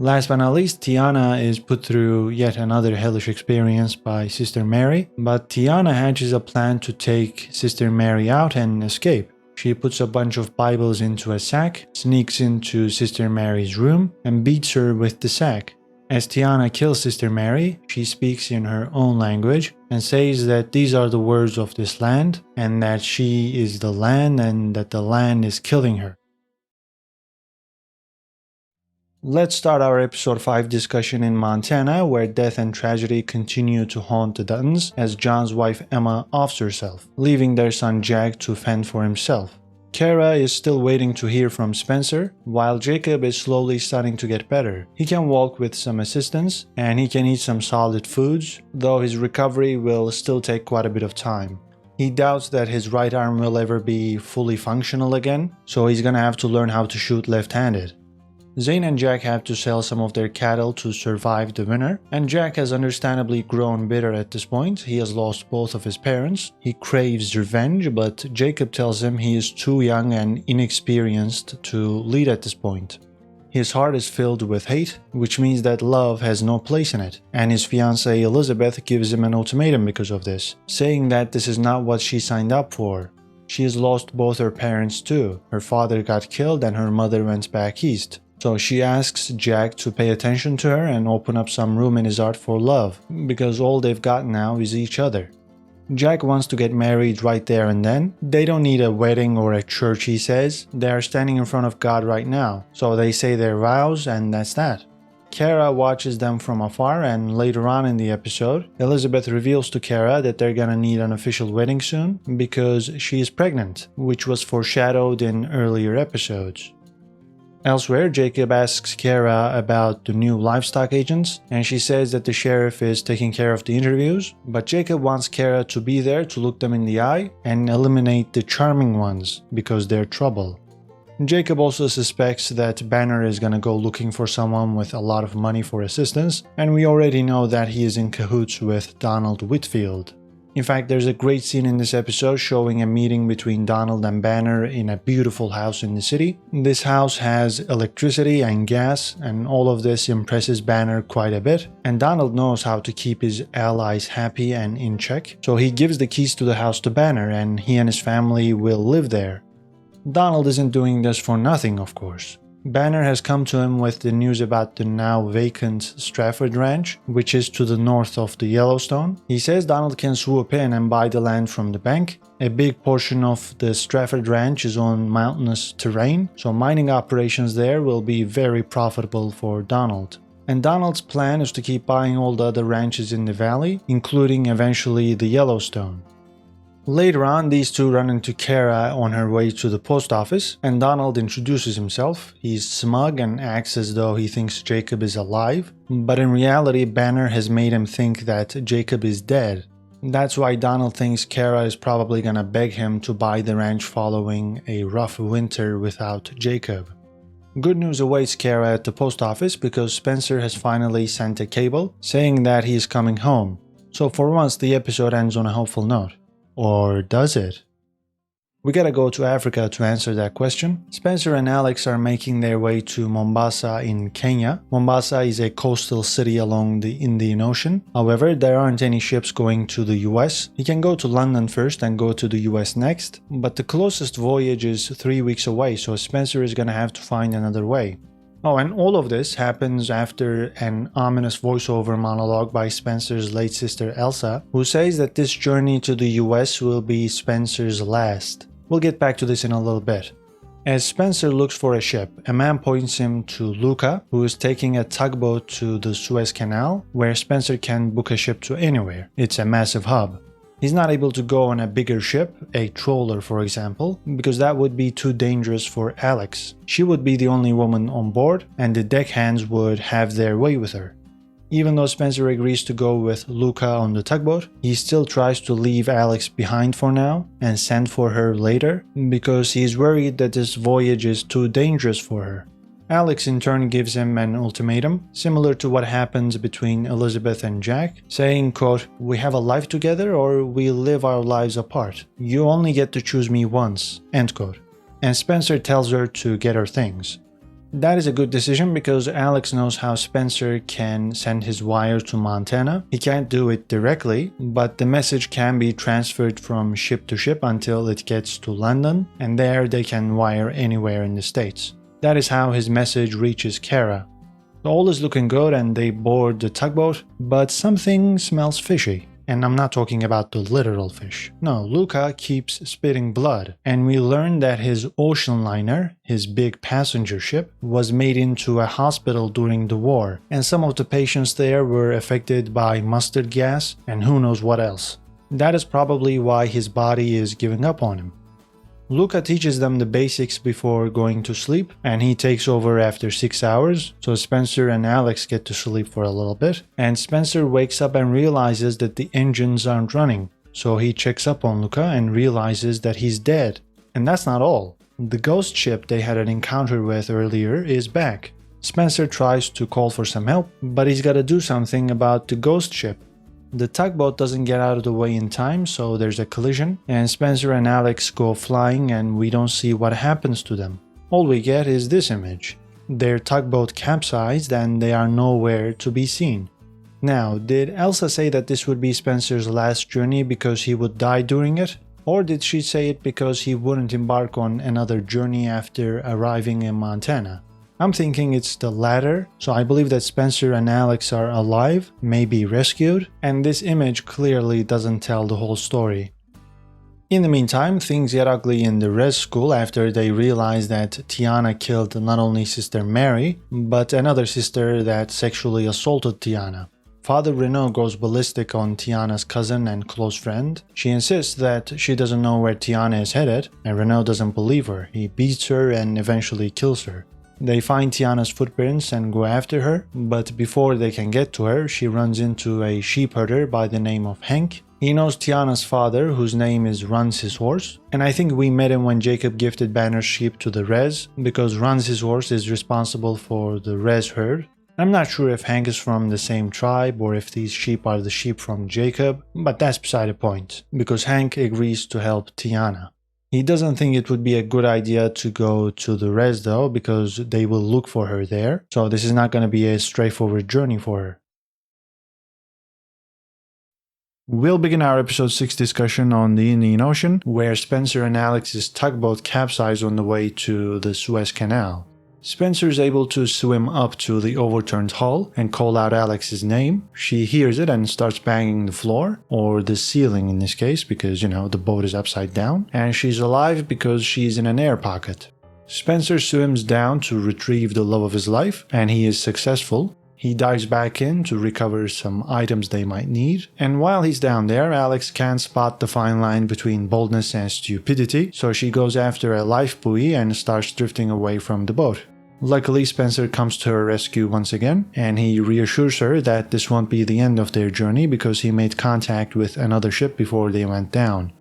Last but not least, Tiana is put through yet another hellish experience by Sister Mary, but Tiana hatches a plan to take Sister Mary out and escape. She puts a bunch of Bibles into a sack, sneaks into Sister Mary's room, and beats her with the sack. As Tiana kills Sister Mary, she speaks in her own language and says that these are the words of this land, and that she is the land and that the land is killing her. Let's start our episode 5 discussion in Montana, where death and tragedy continue to haunt the Duttons as John's wife Emma offs herself, leaving their son Jack to fend for himself. Kara is still waiting to hear from Spencer, while Jacob is slowly starting to get better. He can walk with some assistance, and he can eat some solid foods, though his recovery will still take quite a bit of time. He doubts that his right arm will ever be fully functional again, so he's gonna have to learn how to shoot left-handed. Zane and Jack have to sell some of their cattle to survive the winter, and Jack has understandably grown bitter at this point. He has lost both of his parents. He craves revenge, but Jacob tells him he is too young and inexperienced to lead at this point. His heart is filled with hate, which means that love has no place in it, and his fiancée Elizabeth gives him an ultimatum because of this, saying that this is not what she signed up for. She has lost both her parents too. Her father got killed and her mother went back east. So she asks Jack to pay attention to her and open up some room in his heart for love, because all they've got now is each other. Jack wants to get married right there and then. They don't need a wedding or a church, he says. They are standing in front of God right now. So they say their vows and that's that. Kara watches them from afar, and later on in the episode, Elizabeth reveals to Kara that they're gonna need an official wedding soon because she is pregnant, which was foreshadowed in earlier episodes. Elsewhere, Jacob asks Kara about the new livestock agents, and she says that the sheriff is taking care of the interviews, but Jacob wants Kara to be there to look them in the eye and eliminate the charming ones because they're trouble. Jacob also suspects that Banner is gonna go looking for someone with a lot of money for assistance, and we already know that he is in cahoots with Donald Whitfield. In fact, there's a great scene in this episode showing a meeting between Donald and Banner in a beautiful house in the city. This house has electricity and gas, and all of this impresses Banner quite a bit, and Donald knows how to keep his allies happy and in check, so he gives the keys to the house to Banner and he and his family will live there. Donald isn't doing this for nothing, of course. Banner has come to him with the news about the now vacant Stratford Ranch, which is to the north of the Yellowstone. He says Donald can swoop in and buy the land from the bank. A big portion of the Stratford Ranch is on mountainous terrain, so mining operations there will be very profitable for Donald. And Donald's plan is to keep buying all the other ranches in the valley, including eventually the Yellowstone. Later on, these two run into Kara on her way to the post office, and Donald introduces himself. He's smug and acts as though he thinks Jacob is alive, but in reality, Banner has made him think that Jacob is dead. That's why Donald thinks Kara is probably gonna beg him to buy the ranch following a rough winter without Jacob. Good news awaits Kara at the post office because Spencer has finally sent a cable saying that he is coming home. So for once, the episode ends on a hopeful note. Or does it? We gotta go to Africa to answer that question. Spencer and Alex are making their way to Mombasa in Kenya. Mombasa is a coastal city along the Indian Ocean. However, there aren't any ships going to the US. He can go to London first and go to the US next, but the closest voyage is 3 weeks away, so Spencer is gonna have to find another way. Oh, and all of this happens after an ominous voiceover monologue by Spencer's late sister Elsa, who says that this journey to the US will be Spencer's last. We'll get back to this in a little bit. As Spencer looks for a ship, a man points him to Luca, who is taking a tugboat to the Suez Canal, where Spencer can book a ship to anywhere. It's a massive hub. He's not able to go on a bigger ship, a trawler for example, because that would be too dangerous for Alex. She would be the only woman on board, and the deckhands would have their way with her. Even though Spencer agrees to go with Luca on the tugboat, he still tries to leave Alex behind for now and send for her later, because he's worried that this voyage is too dangerous for her. Alex in turn gives him an ultimatum, similar to what happens between Elizabeth and Jack, saying, quote, "We have a life together or we live our lives apart. You only get to choose me once," end quote. And Spencer tells her to get her things. That is a good decision because Alex knows how Spencer can send his wire to Montana. He can't do it directly, but the message can be transferred from ship to ship until it gets to London, and there they can wire anywhere in the States. That is how his message reaches Kara. All is looking good and they board the tugboat, but something smells fishy. And I'm not talking about the literal fish. No, Luca keeps spitting blood, and we learn that his ocean liner, his big passenger ship, was made into a hospital during the war, and some of the patients there were affected by mustard gas and who knows what else. That is probably why his body is giving up on him. Luca teaches them the basics before going to sleep, and he takes over after 6 hours, so Spencer and Alex get to sleep for a little bit, and Spencer wakes up and realizes that the engines aren't running, so he checks up on Luca and realizes that he's dead. And that's not all. The ghost ship they had an encounter with earlier is back. Spencer tries to call for some help, but he's gotta do something about the ghost ship. The tugboat doesn't get out of the way in time, so there's a collision, and Spencer and Alex go flying and we don't see what happens to them. All we get is this image. Their tugboat capsized and they are nowhere to be seen. Now, did Elsa say that this would be Spencer's last journey because he would die during it? Or did she say it because he wouldn't embark on another journey after arriving in Montana? I'm thinking it's the latter, so I believe that Spencer and Alex are alive, maybe rescued, and this image clearly doesn't tell the whole story. In the meantime, things get ugly in the res school after they realize that Tiana killed not only Sister Mary, but another sister that sexually assaulted Tiana. Father Renaud goes ballistic on Tiana's cousin and close friend. She insists that she doesn't know where Tiana is headed, and Renaud doesn't believe her. He beats her and eventually kills her. They find Tiana's footprints and go after her, but before they can get to her, she runs into a sheep herder by the name of Hank. He knows Tiana's father, whose name is Runs His Horse, and I think we met him when Jacob gifted Banner's sheep to the res, because Runs His Horse is responsible for the res herd. I'm not sure if Hank is from the same tribe or if these sheep are the sheep from Jacob, but that's beside the point, because Hank agrees to help Tiana. He doesn't think it would be a good idea to go to the res though, because they will look for her there, so this is not going to be a straightforward journey for her. We'll begin our episode 6 discussion on the Indian Ocean, where Spencer and Alex's tugboat capsize on the way to the Suez Canal. Spencer is able to swim up to the overturned hull and call out Alex's name. She hears it and starts banging the floor, or the ceiling in this case, because, the boat is upside down, and she's alive because she's in an air pocket. Spencer swims down to retrieve the love of his life, and he is successful. He dives back in to recover some items they might need, and while he's down there, Alex can't spot the fine line between boldness and stupidity, so she goes after a life buoy and starts drifting away from the boat. Luckily, Spencer comes to her rescue once again, and he reassures her that this won't be the end of their journey because he made contact with another ship before they went down.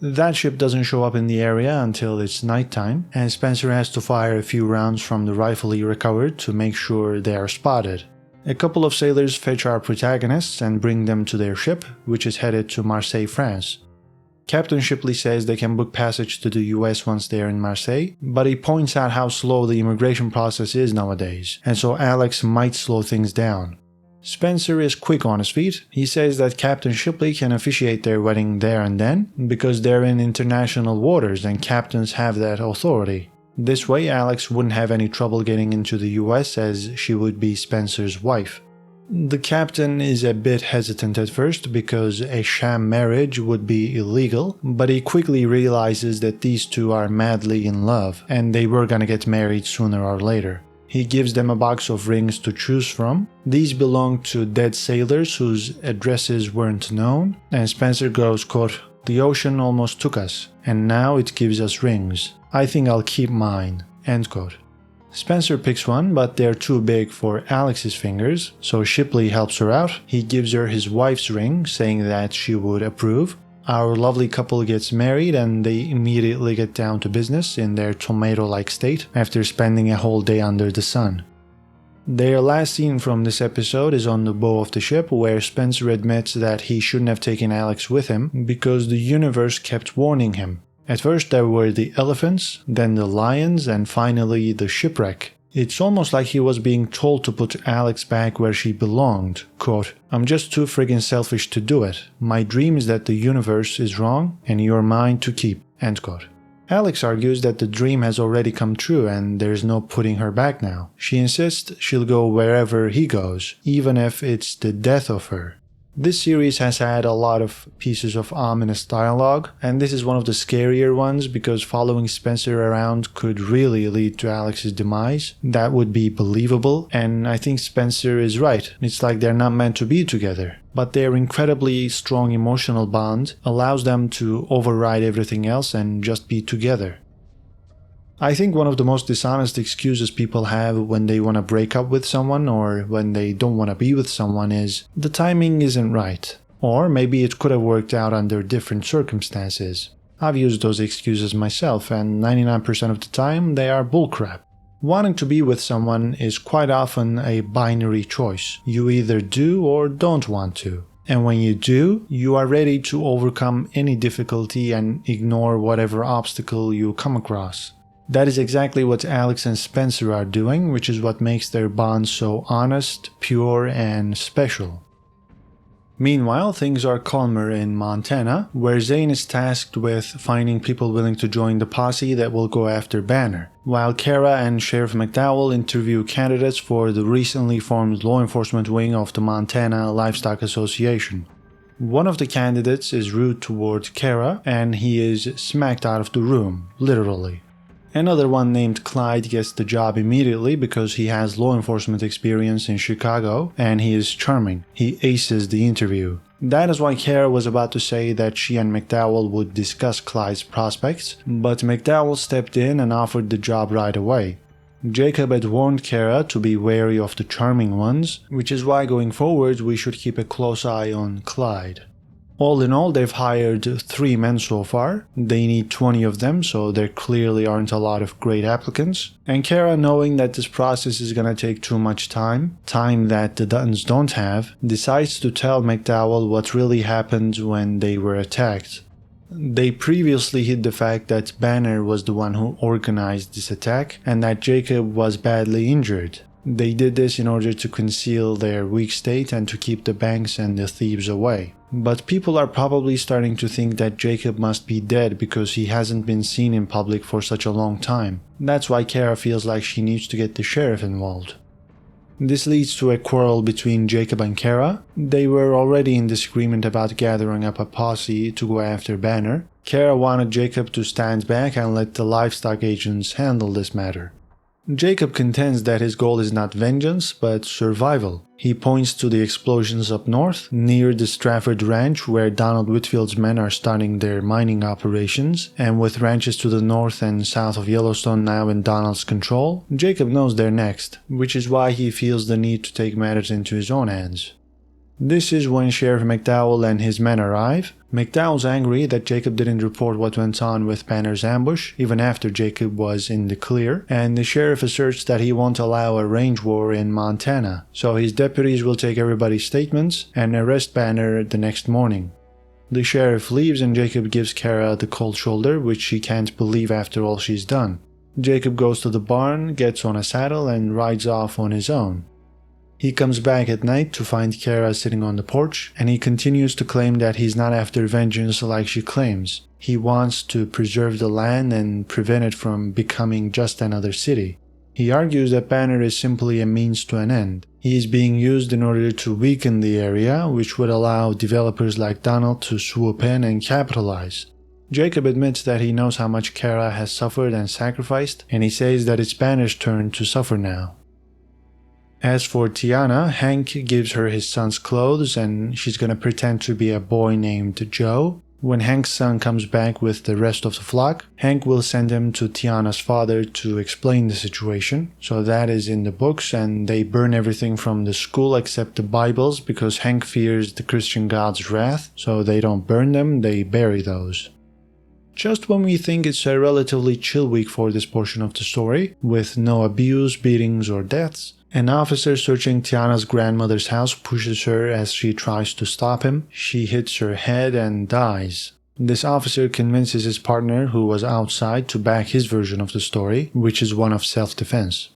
That ship doesn't show up in the area until it's nighttime, and Spencer has to fire a few rounds from the rifle he recovered to make sure they are spotted. A couple of sailors fetch our protagonists and bring them to their ship, which is headed to Marseille, France. Captain Shipley says they can book passage to the US once they are in Marseille, but he points out how slow the immigration process is nowadays, and so Alex might slow things down. Spencer is quick on his feet. He says that Captain Shipley can officiate their wedding there and then, because they're in international waters and captains have that authority. This way, Alex wouldn't have any trouble getting into the US as she would be Spencer's wife. The captain is a bit hesitant at first because a sham marriage would be illegal, but he quickly realizes that these two are madly in love and they were gonna get married sooner or later. He gives them a box of rings to choose from. These belong to dead sailors whose addresses weren't known, and Spencer goes, quote, "The ocean almost took us, and now it gives us rings. I think I'll keep mine," end quote. Spencer picks one, but they're too big for Alex's fingers, so Shipley helps her out. He gives her his wife's ring, saying that she would approve. Our lovely couple gets married and they immediately get down to business in their tomato-like state after spending a whole day under the sun. Their last scene from this episode is on the bow of the ship, where Spencer admits that he shouldn't have taken Alex with him because the universe kept warning him. At first there were the elephants, then the lions, and finally the shipwreck. It's almost like he was being told to put Alex back where she belonged. Quote, "I'm just too friggin' selfish to do it. My dream is that the universe is wrong and you're mine to keep." End quote. Alex argues that the dream has already come true and there's no putting her back now. She insists she'll go wherever he goes, even if it's the death of her. This series has had a lot of pieces of ominous dialogue, and this is one of the scarier ones because following Spencer around could really lead to Alex's demise. That would be believable, and I think Spencer is right. It's like they're not meant to be together, but their incredibly strong emotional bond allows them to override everything else and just be together. I think one of the most dishonest excuses people have when they want to break up with someone or when they don't want to be with someone is, the timing isn't right. Or maybe it could have worked out under different circumstances. I've used those excuses myself, and 99% of the time they are bullcrap. Wanting to be with someone is quite often a binary choice. You either do or don't want to. And when you do, you are ready to overcome any difficulty and ignore whatever obstacle you come across. That is exactly what Alex and Spencer are doing, which is what makes their bond so honest, pure, and special. Meanwhile, things are calmer in Montana, where Zane is tasked with finding people willing to join the posse that will go after Banner, while Kara and Sheriff McDowell interview candidates for the recently formed law enforcement wing of the Montana Livestock Association. One of the candidates is rude toward Kara, and he is smacked out of the room, literally. Another one named Clyde gets the job immediately because he has law enforcement experience in Chicago and he is charming. He aces the interview. That is why Kara was about to say that she and McDowell would discuss Clyde's prospects, but McDowell stepped in and offered the job right away. Jacob had warned Kara to be wary of the charming ones, which is why going forward we should keep a close eye on Clyde. All in all, they've hired 3 men so far. They need 20 of them, so there clearly aren't a lot of great applicants. And Kara, knowing that this process is gonna take too much time that the Duttons don't have, decides to tell McDowell what really happened when they were attacked. They previously hid the fact that Banner was the one who organized this attack and that Jacob was badly injured. They did this in order to conceal their weak state and to keep the banks and the thieves away. But people are probably starting to think that Jacob must be dead because he hasn't been seen in public for such a long time. That's why Kara feels like she needs to get the sheriff involved. This leads to a quarrel between Jacob and Kara. They were already in disagreement about gathering up a posse to go after Banner. Kara wanted Jacob to stand back and let the livestock agents handle this matter. Jacob contends that his goal is not vengeance, but survival. He points to the explosions up north, near the Strafford Ranch where Donald Whitfield's men are starting their mining operations, and with ranches to the north and south of Yellowstone now in Donald's control, Jacob knows they're next, which is why he feels the need to take matters into his own hands. This is when Sheriff McDowell and his men arrive. McDowell's angry that Jacob didn't report what went on with Banner's ambush, even after Jacob was in the clear, and the sheriff asserts that he won't allow a range war in Montana, so his deputies will take everybody's statements and arrest Banner the next morning. The sheriff leaves and Jacob gives Kara the cold shoulder, which she can't believe after all she's done. Jacob goes to the barn, gets on a saddle, and rides off on his own. He comes back at night to find Kara sitting on the porch, and he continues to claim that he's not after vengeance like she claims. He wants to preserve the land and prevent it from becoming just another city. He argues that Banner is simply a means to an end. He is being used in order to weaken the area, which would allow developers like Donald to swoop in and capitalize. Jacob admits that he knows how much Kara has suffered and sacrificed, and he says that it's Banner's turn to suffer now. As for Tiana, Hank gives her his son's clothes and she's gonna pretend to be a boy named Joe. When Hank's son comes back with the rest of the flock, Hank will send him to Tiana's father to explain the situation. So that is in the books, and they burn everything from the school except the Bibles because Hank fears the Christian God's wrath, so they don't burn them, they bury those. Just when we think it's a relatively chill week for this portion of the story, with no abuse, beatings, or deaths, an officer searching Tiana's grandmother's house pushes her as she tries to stop him. She hits her head and dies. This officer convinces his partner, who was outside, to back his version of the story, which is one of self-defense.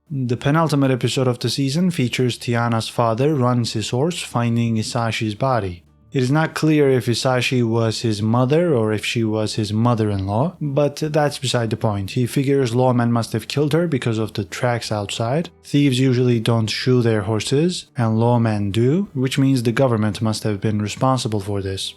The penultimate episode of the season features Tiana's father runs his horse finding Isashi's body. It is not clear if Isashi was his mother or if she was his mother-in-law, but that's beside the point. He figures lawmen must have killed her because of the tracks outside. Thieves usually don't shoe their horses, and lawmen do, which means the government must have been responsible for this.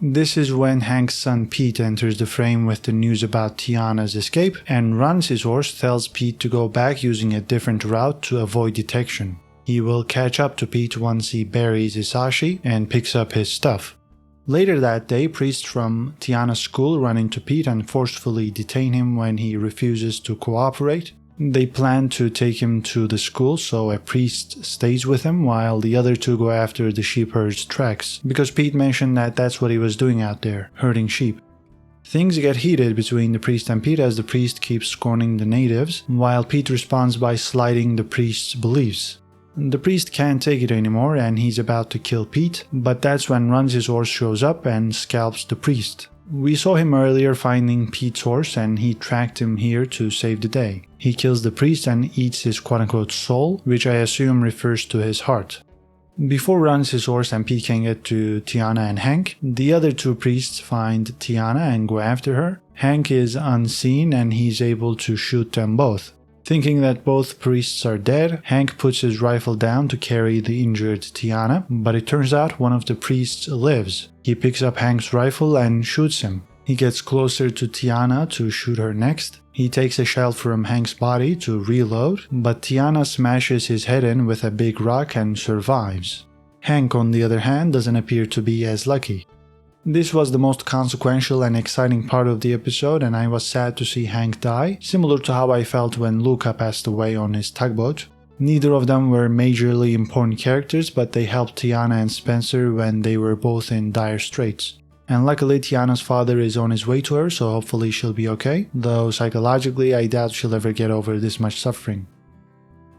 This is when Hank's son Pete enters the frame with the news about Tiana's escape, and runs his horse tells Pete to go back using a different route to avoid detection. He will catch up to Pete once he buries Isashi and picks up his stuff. Later that day, priests from Tiana's school run into Pete and forcefully detain him when he refuses to cooperate. They plan to take him to the school, so a priest stays with him while the other two go after the sheepherd's tracks, because Pete mentioned that that's what he was doing out there, herding sheep. Things get heated between the priest and Pete as the priest keeps scorning the natives, while Pete responds by slighting the priest's beliefs. The priest can't take it anymore and he's about to kill Pete, but that's when Runs His Horse shows up and scalps the priest. We saw him earlier finding Pete's horse and he tracked him here to save the day. He kills the priest and eats his quote-unquote soul, which I assume refers to his heart. Before runs his horse and Pete can get to Tiana and Hank, the other two priests find Tiana and go after her. Hank is unseen and he's able to shoot them both. Thinking that both priests are dead, Hank puts his rifle down to carry the injured Tiana, but it turns out one of the priests lives. He picks up Hank's rifle and shoots him. He gets closer to Tiana to shoot her next. He takes a shell from Hank's body to reload, but Tiana smashes his head in with a big rock and survives. Hank, on the other hand, doesn't appear to be as lucky. This was the most consequential and exciting part of the episode, and I was sad to see Hank die, similar to how I felt when Luca passed away on his tugboat. Neither of them were majorly important characters, but they helped Tiana and Spencer when they were both in dire straits. And luckily Tiana's father is on his way to her, so hopefully she'll be okay, though psychologically I doubt she'll ever get over this much suffering.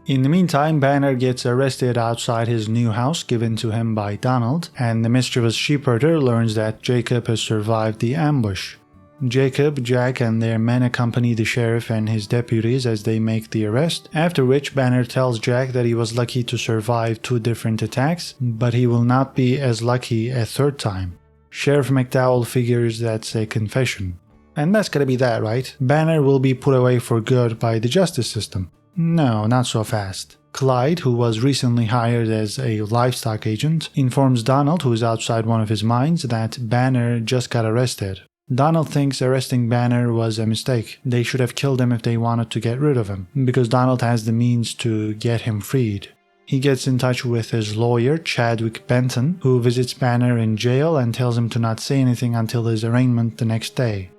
In the meantime, Banner gets arrested outside his new house given to him by Donald, and the mischievous sheepherder learns that Jacob has survived the ambush. Jacob, Jack, and their men accompany the sheriff and his deputies as they make the arrest, after which Banner tells Jack that he was lucky to survive 2 different attacks, but he will not be as lucky a 3rd time. Sheriff McDowell figures that's a confession. And that's gotta be that, right? Banner will be put away for good by the justice system. No, not so fast. Clyde, who was recently hired as a livestock agent, informs Donald, who is outside one of his mines, that Banner just got arrested. Donald thinks arresting Banner was a mistake. They should have killed him if they wanted to get rid of him, because Donald has the means to get him freed. He gets in touch with his lawyer, Chadwick Benton, who visits Banner in jail and tells him to not say anything until his arraignment the next day.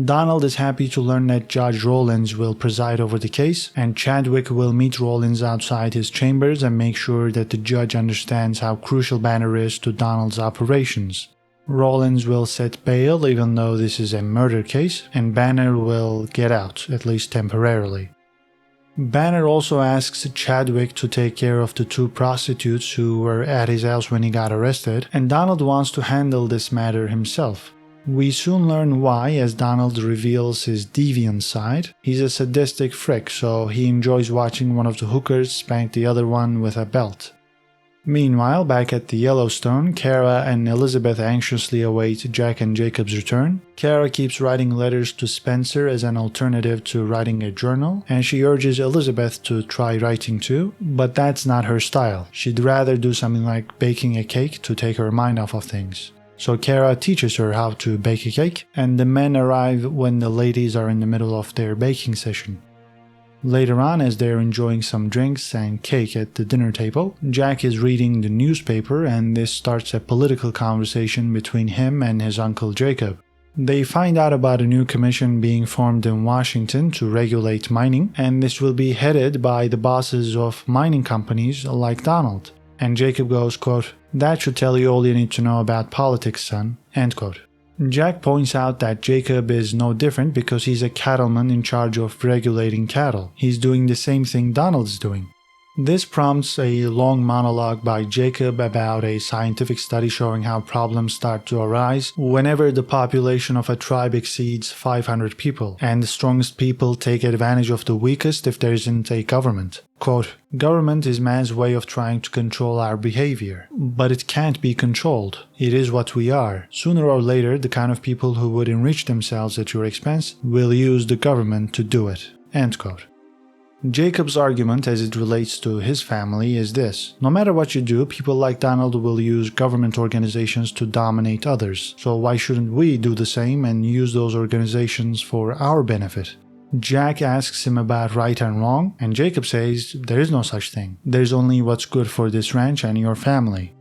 Donald is happy to learn that Judge Rollins will preside over the case, and Chadwick will meet Rollins outside his chambers and make sure that the judge understands how crucial Banner is to Donald's operations. Rollins will set bail even though this is a murder case, and Banner will get out, at least temporarily. Banner also asks Chadwick to take care of the 2 prostitutes who were at his house when he got arrested, and Donald wants to handle this matter himself. We soon learn why as Donald reveals his deviant side. He's a sadistic frick, so he enjoys watching one of the hookers spank the other one with a belt. Meanwhile, back at the Yellowstone, Kara and Elizabeth anxiously await Jack and Jacob's return. Kara keeps writing letters to Spencer as an alternative to writing a journal, and she urges Elizabeth to try writing too, but that's not her style. She'd rather do something like baking a cake to take her mind off of things. So Kara teaches her how to bake a cake, and the men arrive when the ladies are in the middle of their baking session. Later on, as they're enjoying some drinks and cake at the dinner table, Jack is reading the newspaper and this starts a political conversation between him and his uncle Jacob. They find out about a new commission being formed in Washington to regulate mining, and this will be headed by the bosses of mining companies like Donald. And Jacob goes, quote, "That should tell you all you need to know about politics, son," end quote. Jack points out that Jacob is no different because he's a cattleman in charge of regulating cattle. He's doing the same thing Donald's doing. This prompts a long monologue by Jacob about a scientific study showing how problems start to arise whenever the population of a tribe exceeds 500 people, and the strongest people take advantage of the weakest if there isn't a government. Quote, "Government is man's way of trying to control our behavior, but it can't be controlled. It is what we are. Sooner or later, the kind of people who would enrich themselves at your expense will use the government to do it." End quote. Jacob's argument as it relates to his family is this: no matter what you do, people like Donald will use government organizations to dominate others, so why shouldn't we do the same and use those organizations for our benefit? Jack asks him about right and wrong, and Jacob says there is no such thing. There's only what's good for this ranch and your family.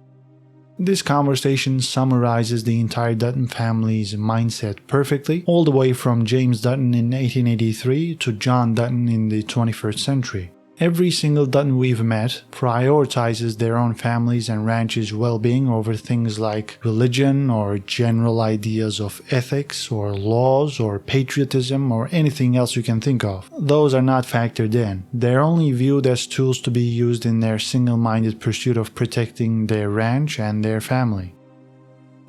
This conversation summarizes the entire Dutton family's mindset perfectly, all the way from James Dutton in 1883 to John Dutton in the 21st century. Every single Dutton we've met prioritizes their own families and ranch's well-being over things like religion or general ideas of ethics or laws or patriotism or anything else you can think of. Those are not factored in. They're only viewed as tools to be used in their single-minded pursuit of protecting their ranch and their family.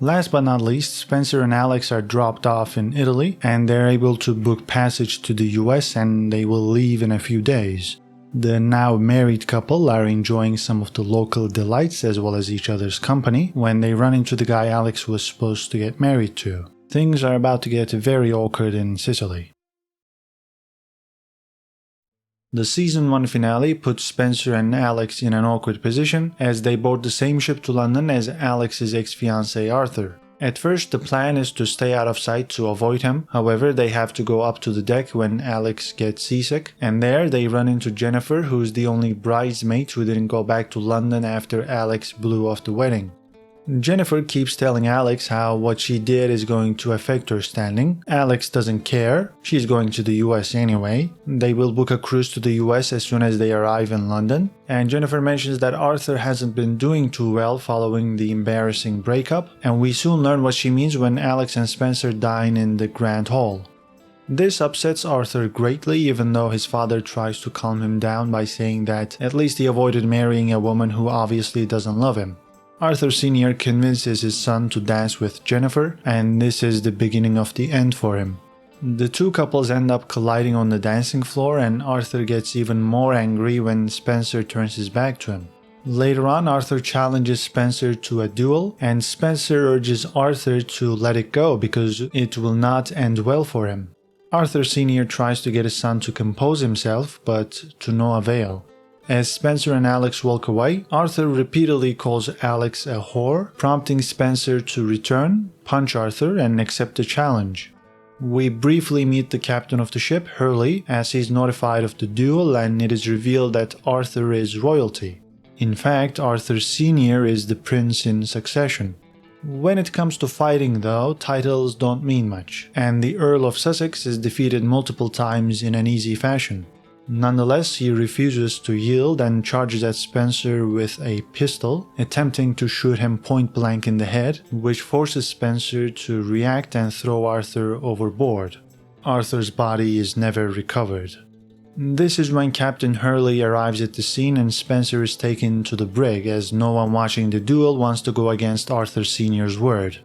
Last but not least, Spencer and Alex are dropped off in Italy and they're able to book passage to the US and they will leave in a few days. The now married couple are enjoying some of the local delights as well as each other's company when they run into the guy Alex was supposed to get married to. Things are about to get very awkward in Sicily. The season 1 finale puts Spencer and Alex in an awkward position as they board the same ship to London as Alex's ex-fiancé Arthur. At first, the plan is to stay out of sight to avoid him, however they have to go up to the deck when Alex gets seasick, and there they run into Jennifer, who's the only bridesmaid who didn't go back to London after Alex blew off the wedding. Jennifer keeps telling Alex how what she did is going to affect her standing. Alex doesn't care, she's going to the US anyway. They will book a cruise to the US as soon as they arrive in London. And Jennifer mentions that Arthur hasn't been doing too well following the embarrassing breakup, and we soon learn what she means when Alex and Spencer dine in the Grand Hall. This upsets Arthur greatly, even though his father tries to calm him down by saying that at least he avoided marrying a woman who obviously doesn't love him. Arthur Sr. convinces his son to dance with Jennifer, and this is the beginning of the end for him. The two couples end up colliding on the dancing floor, and Arthur gets even more angry when Spencer turns his back to him. Later on, Arthur challenges Spencer to a duel, and Spencer urges Arthur to let it go because it will not end well for him. Arthur Sr. tries to get his son to compose himself, but to no avail. As Spencer and Alex walk away, Arthur repeatedly calls Alex a whore, prompting Spencer to return, punch Arthur, and accept the challenge. We briefly meet the captain of the ship, Hurley, as he's notified of the duel, and it is revealed that Arthur is royalty. In fact, Arthur Sr. is the prince in succession. When it comes to fighting though, titles don't mean much, and the Earl of Sussex is defeated multiple times in an easy fashion. Nonetheless, he refuses to yield and charges at Spencer with a pistol, attempting to shoot him point blank in the head, which forces Spencer to react and throw Arthur overboard. Arthur's body is never recovered. This is when Captain Hurley arrives at the scene and Spencer is taken to the brig, as no one watching the duel wants to go against Arthur Sr.'s word.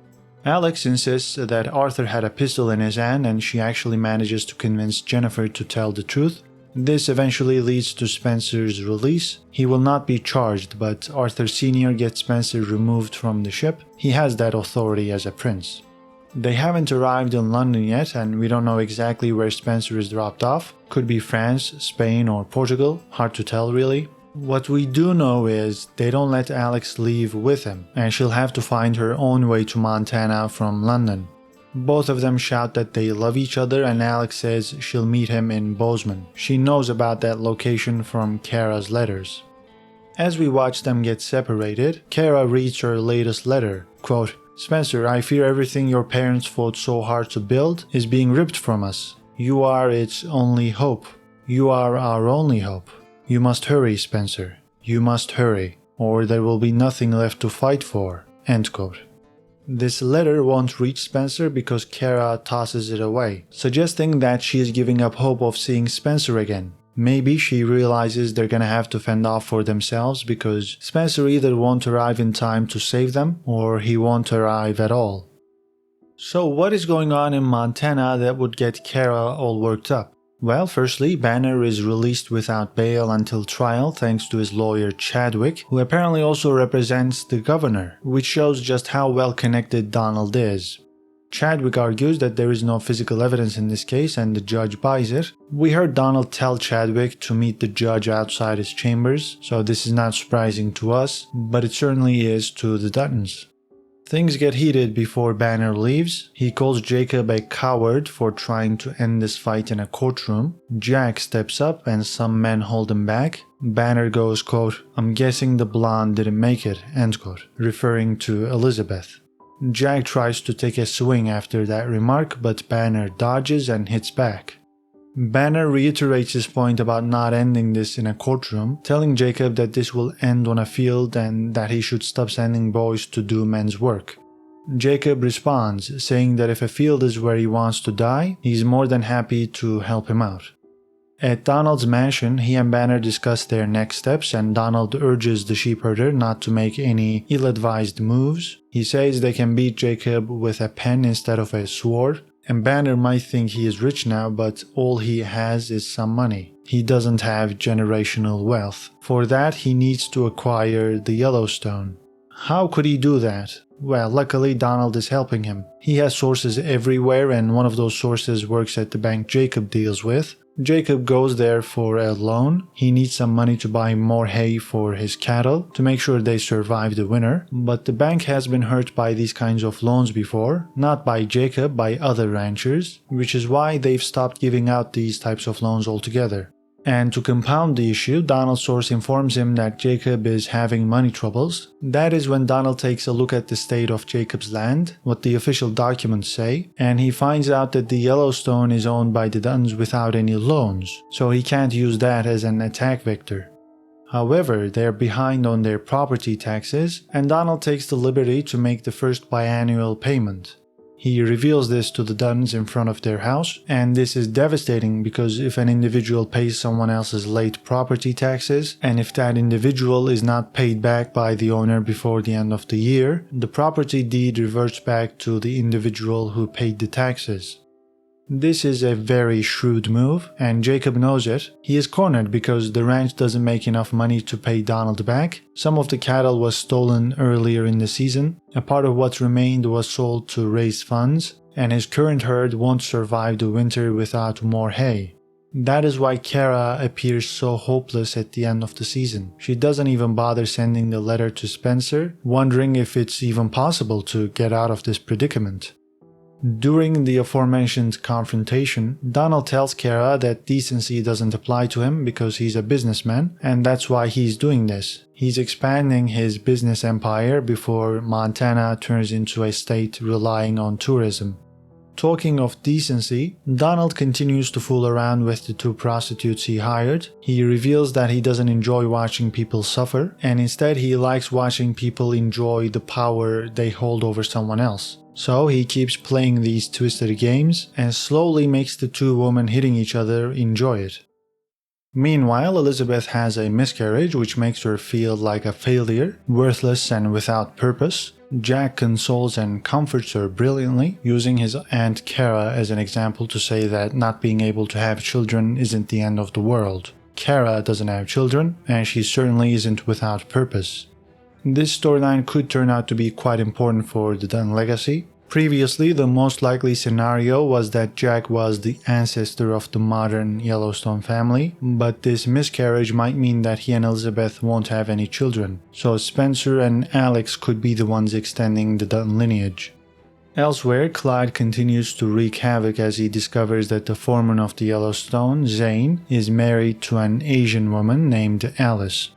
Alex insists that Arthur had a pistol in his hand, and she actually manages to convince Jennifer to tell the truth. This eventually leads to Spencer's release. He will not be charged, but Arthur Sr. gets Spencer removed from the ship. He has that authority as a prince. They haven't arrived in London yet, and we don't know exactly where Spencer is dropped off. Could be France, Spain, or Portugal. Hard to tell really. What we do know is they don't let Alex leave with him, and she'll have to find her own way to Montana from London. Both of them shout that they love each other, and Alex says she'll meet him in Bozeman. She knows about that location from Kara's letters. As we watch them get separated, Kara reads her latest letter. Quote, "Spencer, I fear everything your parents fought so hard to build is being ripped from us. You are its only hope. You are our only hope. You must hurry, Spencer. You must hurry, or there will be nothing left to fight for." End quote. This letter won't reach Spencer because Kara tosses it away, suggesting that she is giving up hope of seeing Spencer again. Maybe she realizes they're gonna have to fend off for themselves because Spencer either won't arrive in time to save them or he won't arrive at all. So what is going on in Montana that would get Kara all worked up? Well, firstly, Banner is released without bail until trial thanks to his lawyer Chadwick, who apparently also represents the governor, which shows just how well connected Donald is. Chadwick argues that there is no physical evidence in this case and the judge buys it. We heard Donald tell Chadwick to meet the judge outside his chambers, so this is not surprising to us, but it certainly is to the Duttons. Things get heated before Banner leaves. He calls Jacob a coward for trying to end this fight in a courtroom. Jack steps up and some men hold him back. Banner goes, quote, "I'm guessing the blonde didn't make it," end quote, referring to Elizabeth. Jack tries to take a swing after that remark, but Banner dodges and hits back. Banner reiterates his point about not ending this in a courtroom, telling Jacob that this will end on a field and that he should stop sending boys to do men's work. Jacob responds, saying that if a field is where he wants to die, he's more than happy to help him out. At Donald's mansion, he and Banner discuss their next steps, and Donald urges the sheepherder not to make any ill-advised moves. He says they can beat Jacob with a pen instead of a sword, and Banner might think he is rich now, but all he has is some money. He doesn't have generational wealth. For that, he needs to acquire the Yellowstone. How could he do that? Well, luckily Donald is helping him. He has sources everywhere, and one of those sources works at the bank Jacob deals with. Jacob goes there for a loan. He needs some money to buy more hay for his cattle to make sure they survive the winter. But the bank has been hurt by these kinds of loans before, not by Jacob, by other ranchers, which is why they've stopped giving out these types of loans altogether. And to compound the issue, Donald's source informs him that Jacob is having money troubles. That is when Donald takes a look at the state of Jacob's land, what the official documents say, and he finds out that the Yellowstone is owned by the Duttons without any loans, so he can't use that as an attack vector. However, they're behind on their property taxes, and Donald takes the liberty to make the first biannual payment. He reveals this to the Duttons in front of their house, and this is devastating because if an individual pays someone else's late property taxes, and if that individual is not paid back by the owner before the end of the year, the property deed reverts back to the individual who paid the taxes. This is a very shrewd move, and Jacob knows it. He is cornered because the ranch doesn't make enough money to pay Donald back. Some of the cattle was stolen earlier in the season. A part of what remained was sold to raise funds, and his current herd won't survive the winter without more hay. That is why Kara appears so hopeless at the end of the season. She doesn't even bother sending the letter to Spencer, wondering if it's even possible to get out of this predicament. During the aforementioned confrontation, Donald tells Kara that decency doesn't apply to him because he's a businessman, and that's why he's doing this. He's expanding his business empire before Montana turns into a state relying on tourism. Talking of decency, Donald continues to fool around with the two prostitutes he hired. He reveals that he doesn't enjoy watching people suffer, and instead he likes watching people enjoy the power they hold over someone else. So he keeps playing these twisted games and slowly makes the two women hitting each other enjoy it. Meanwhile, Elizabeth has a miscarriage which makes her feel like a failure, worthless and without purpose. Jack consoles and comforts her brilliantly, using his Aunt Kara as an example to say that not being able to have children isn't the end of the world. Kara doesn't have children, and she certainly isn't without purpose. This storyline could turn out to be quite important for the Dutton legacy. Previously, the most likely scenario was that Jack was the ancestor of the modern Yellowstone family, but this miscarriage might mean that he and Elizabeth won't have any children, so Spencer and Alex could be the ones extending the Dutton lineage. Elsewhere, Clyde continues to wreak havoc as he discovers that the foreman of the Yellowstone, Zane, is married to an Asian woman named Alice.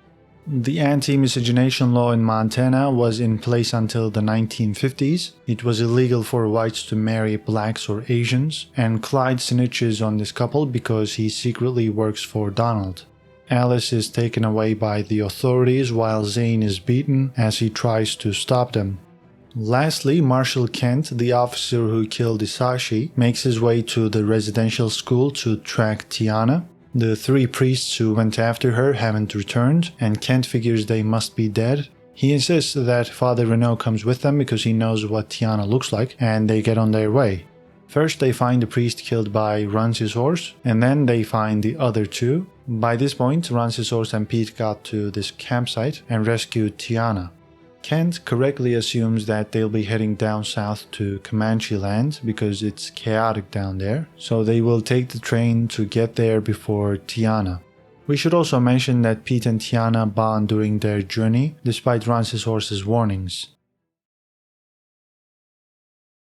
The anti-miscegenation law in Montana was in place until the 1950s. It was illegal for whites to marry blacks or Asians, and Clyde snitches on this couple because he secretly works for Donald. Alice is taken away by the authorities while Zane is beaten as he tries to stop them. Lastly, Marshall Kent, the officer who killed Isashi, makes his way to the residential school to track Tiana. The three priests who went after her haven't returned, and Kent figures they must be dead. He insists that Father Renault comes with them because he knows what Tiana looks like, and they get on their way. First they find the priest killed by Rancishorse, and then they find the other two. By this point, Rancishorse and Pete got to this campsite and rescued Tiana. Kent correctly assumes that they'll be heading down south to Comanche land because it's chaotic down there, so they will take the train to get there before Tiana. We should also mention that Pete and Tiana bond during their journey, despite Rancishorse's warnings.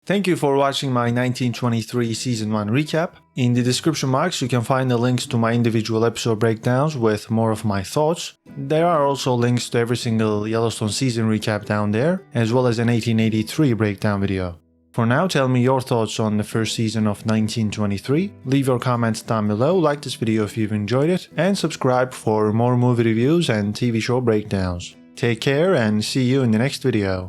Thank you for watching my 1923 Season 1 recap. In the description box you can find the links to my individual episode breakdowns with more of my thoughts. There are also links to every single Yellowstone season recap down there, as well as an 1883 breakdown video. For now, tell me your thoughts on the first season of 1923, leave your comments down below, like this video if you've enjoyed it, and subscribe for more movie reviews and TV show breakdowns. Take care and see you in the next video.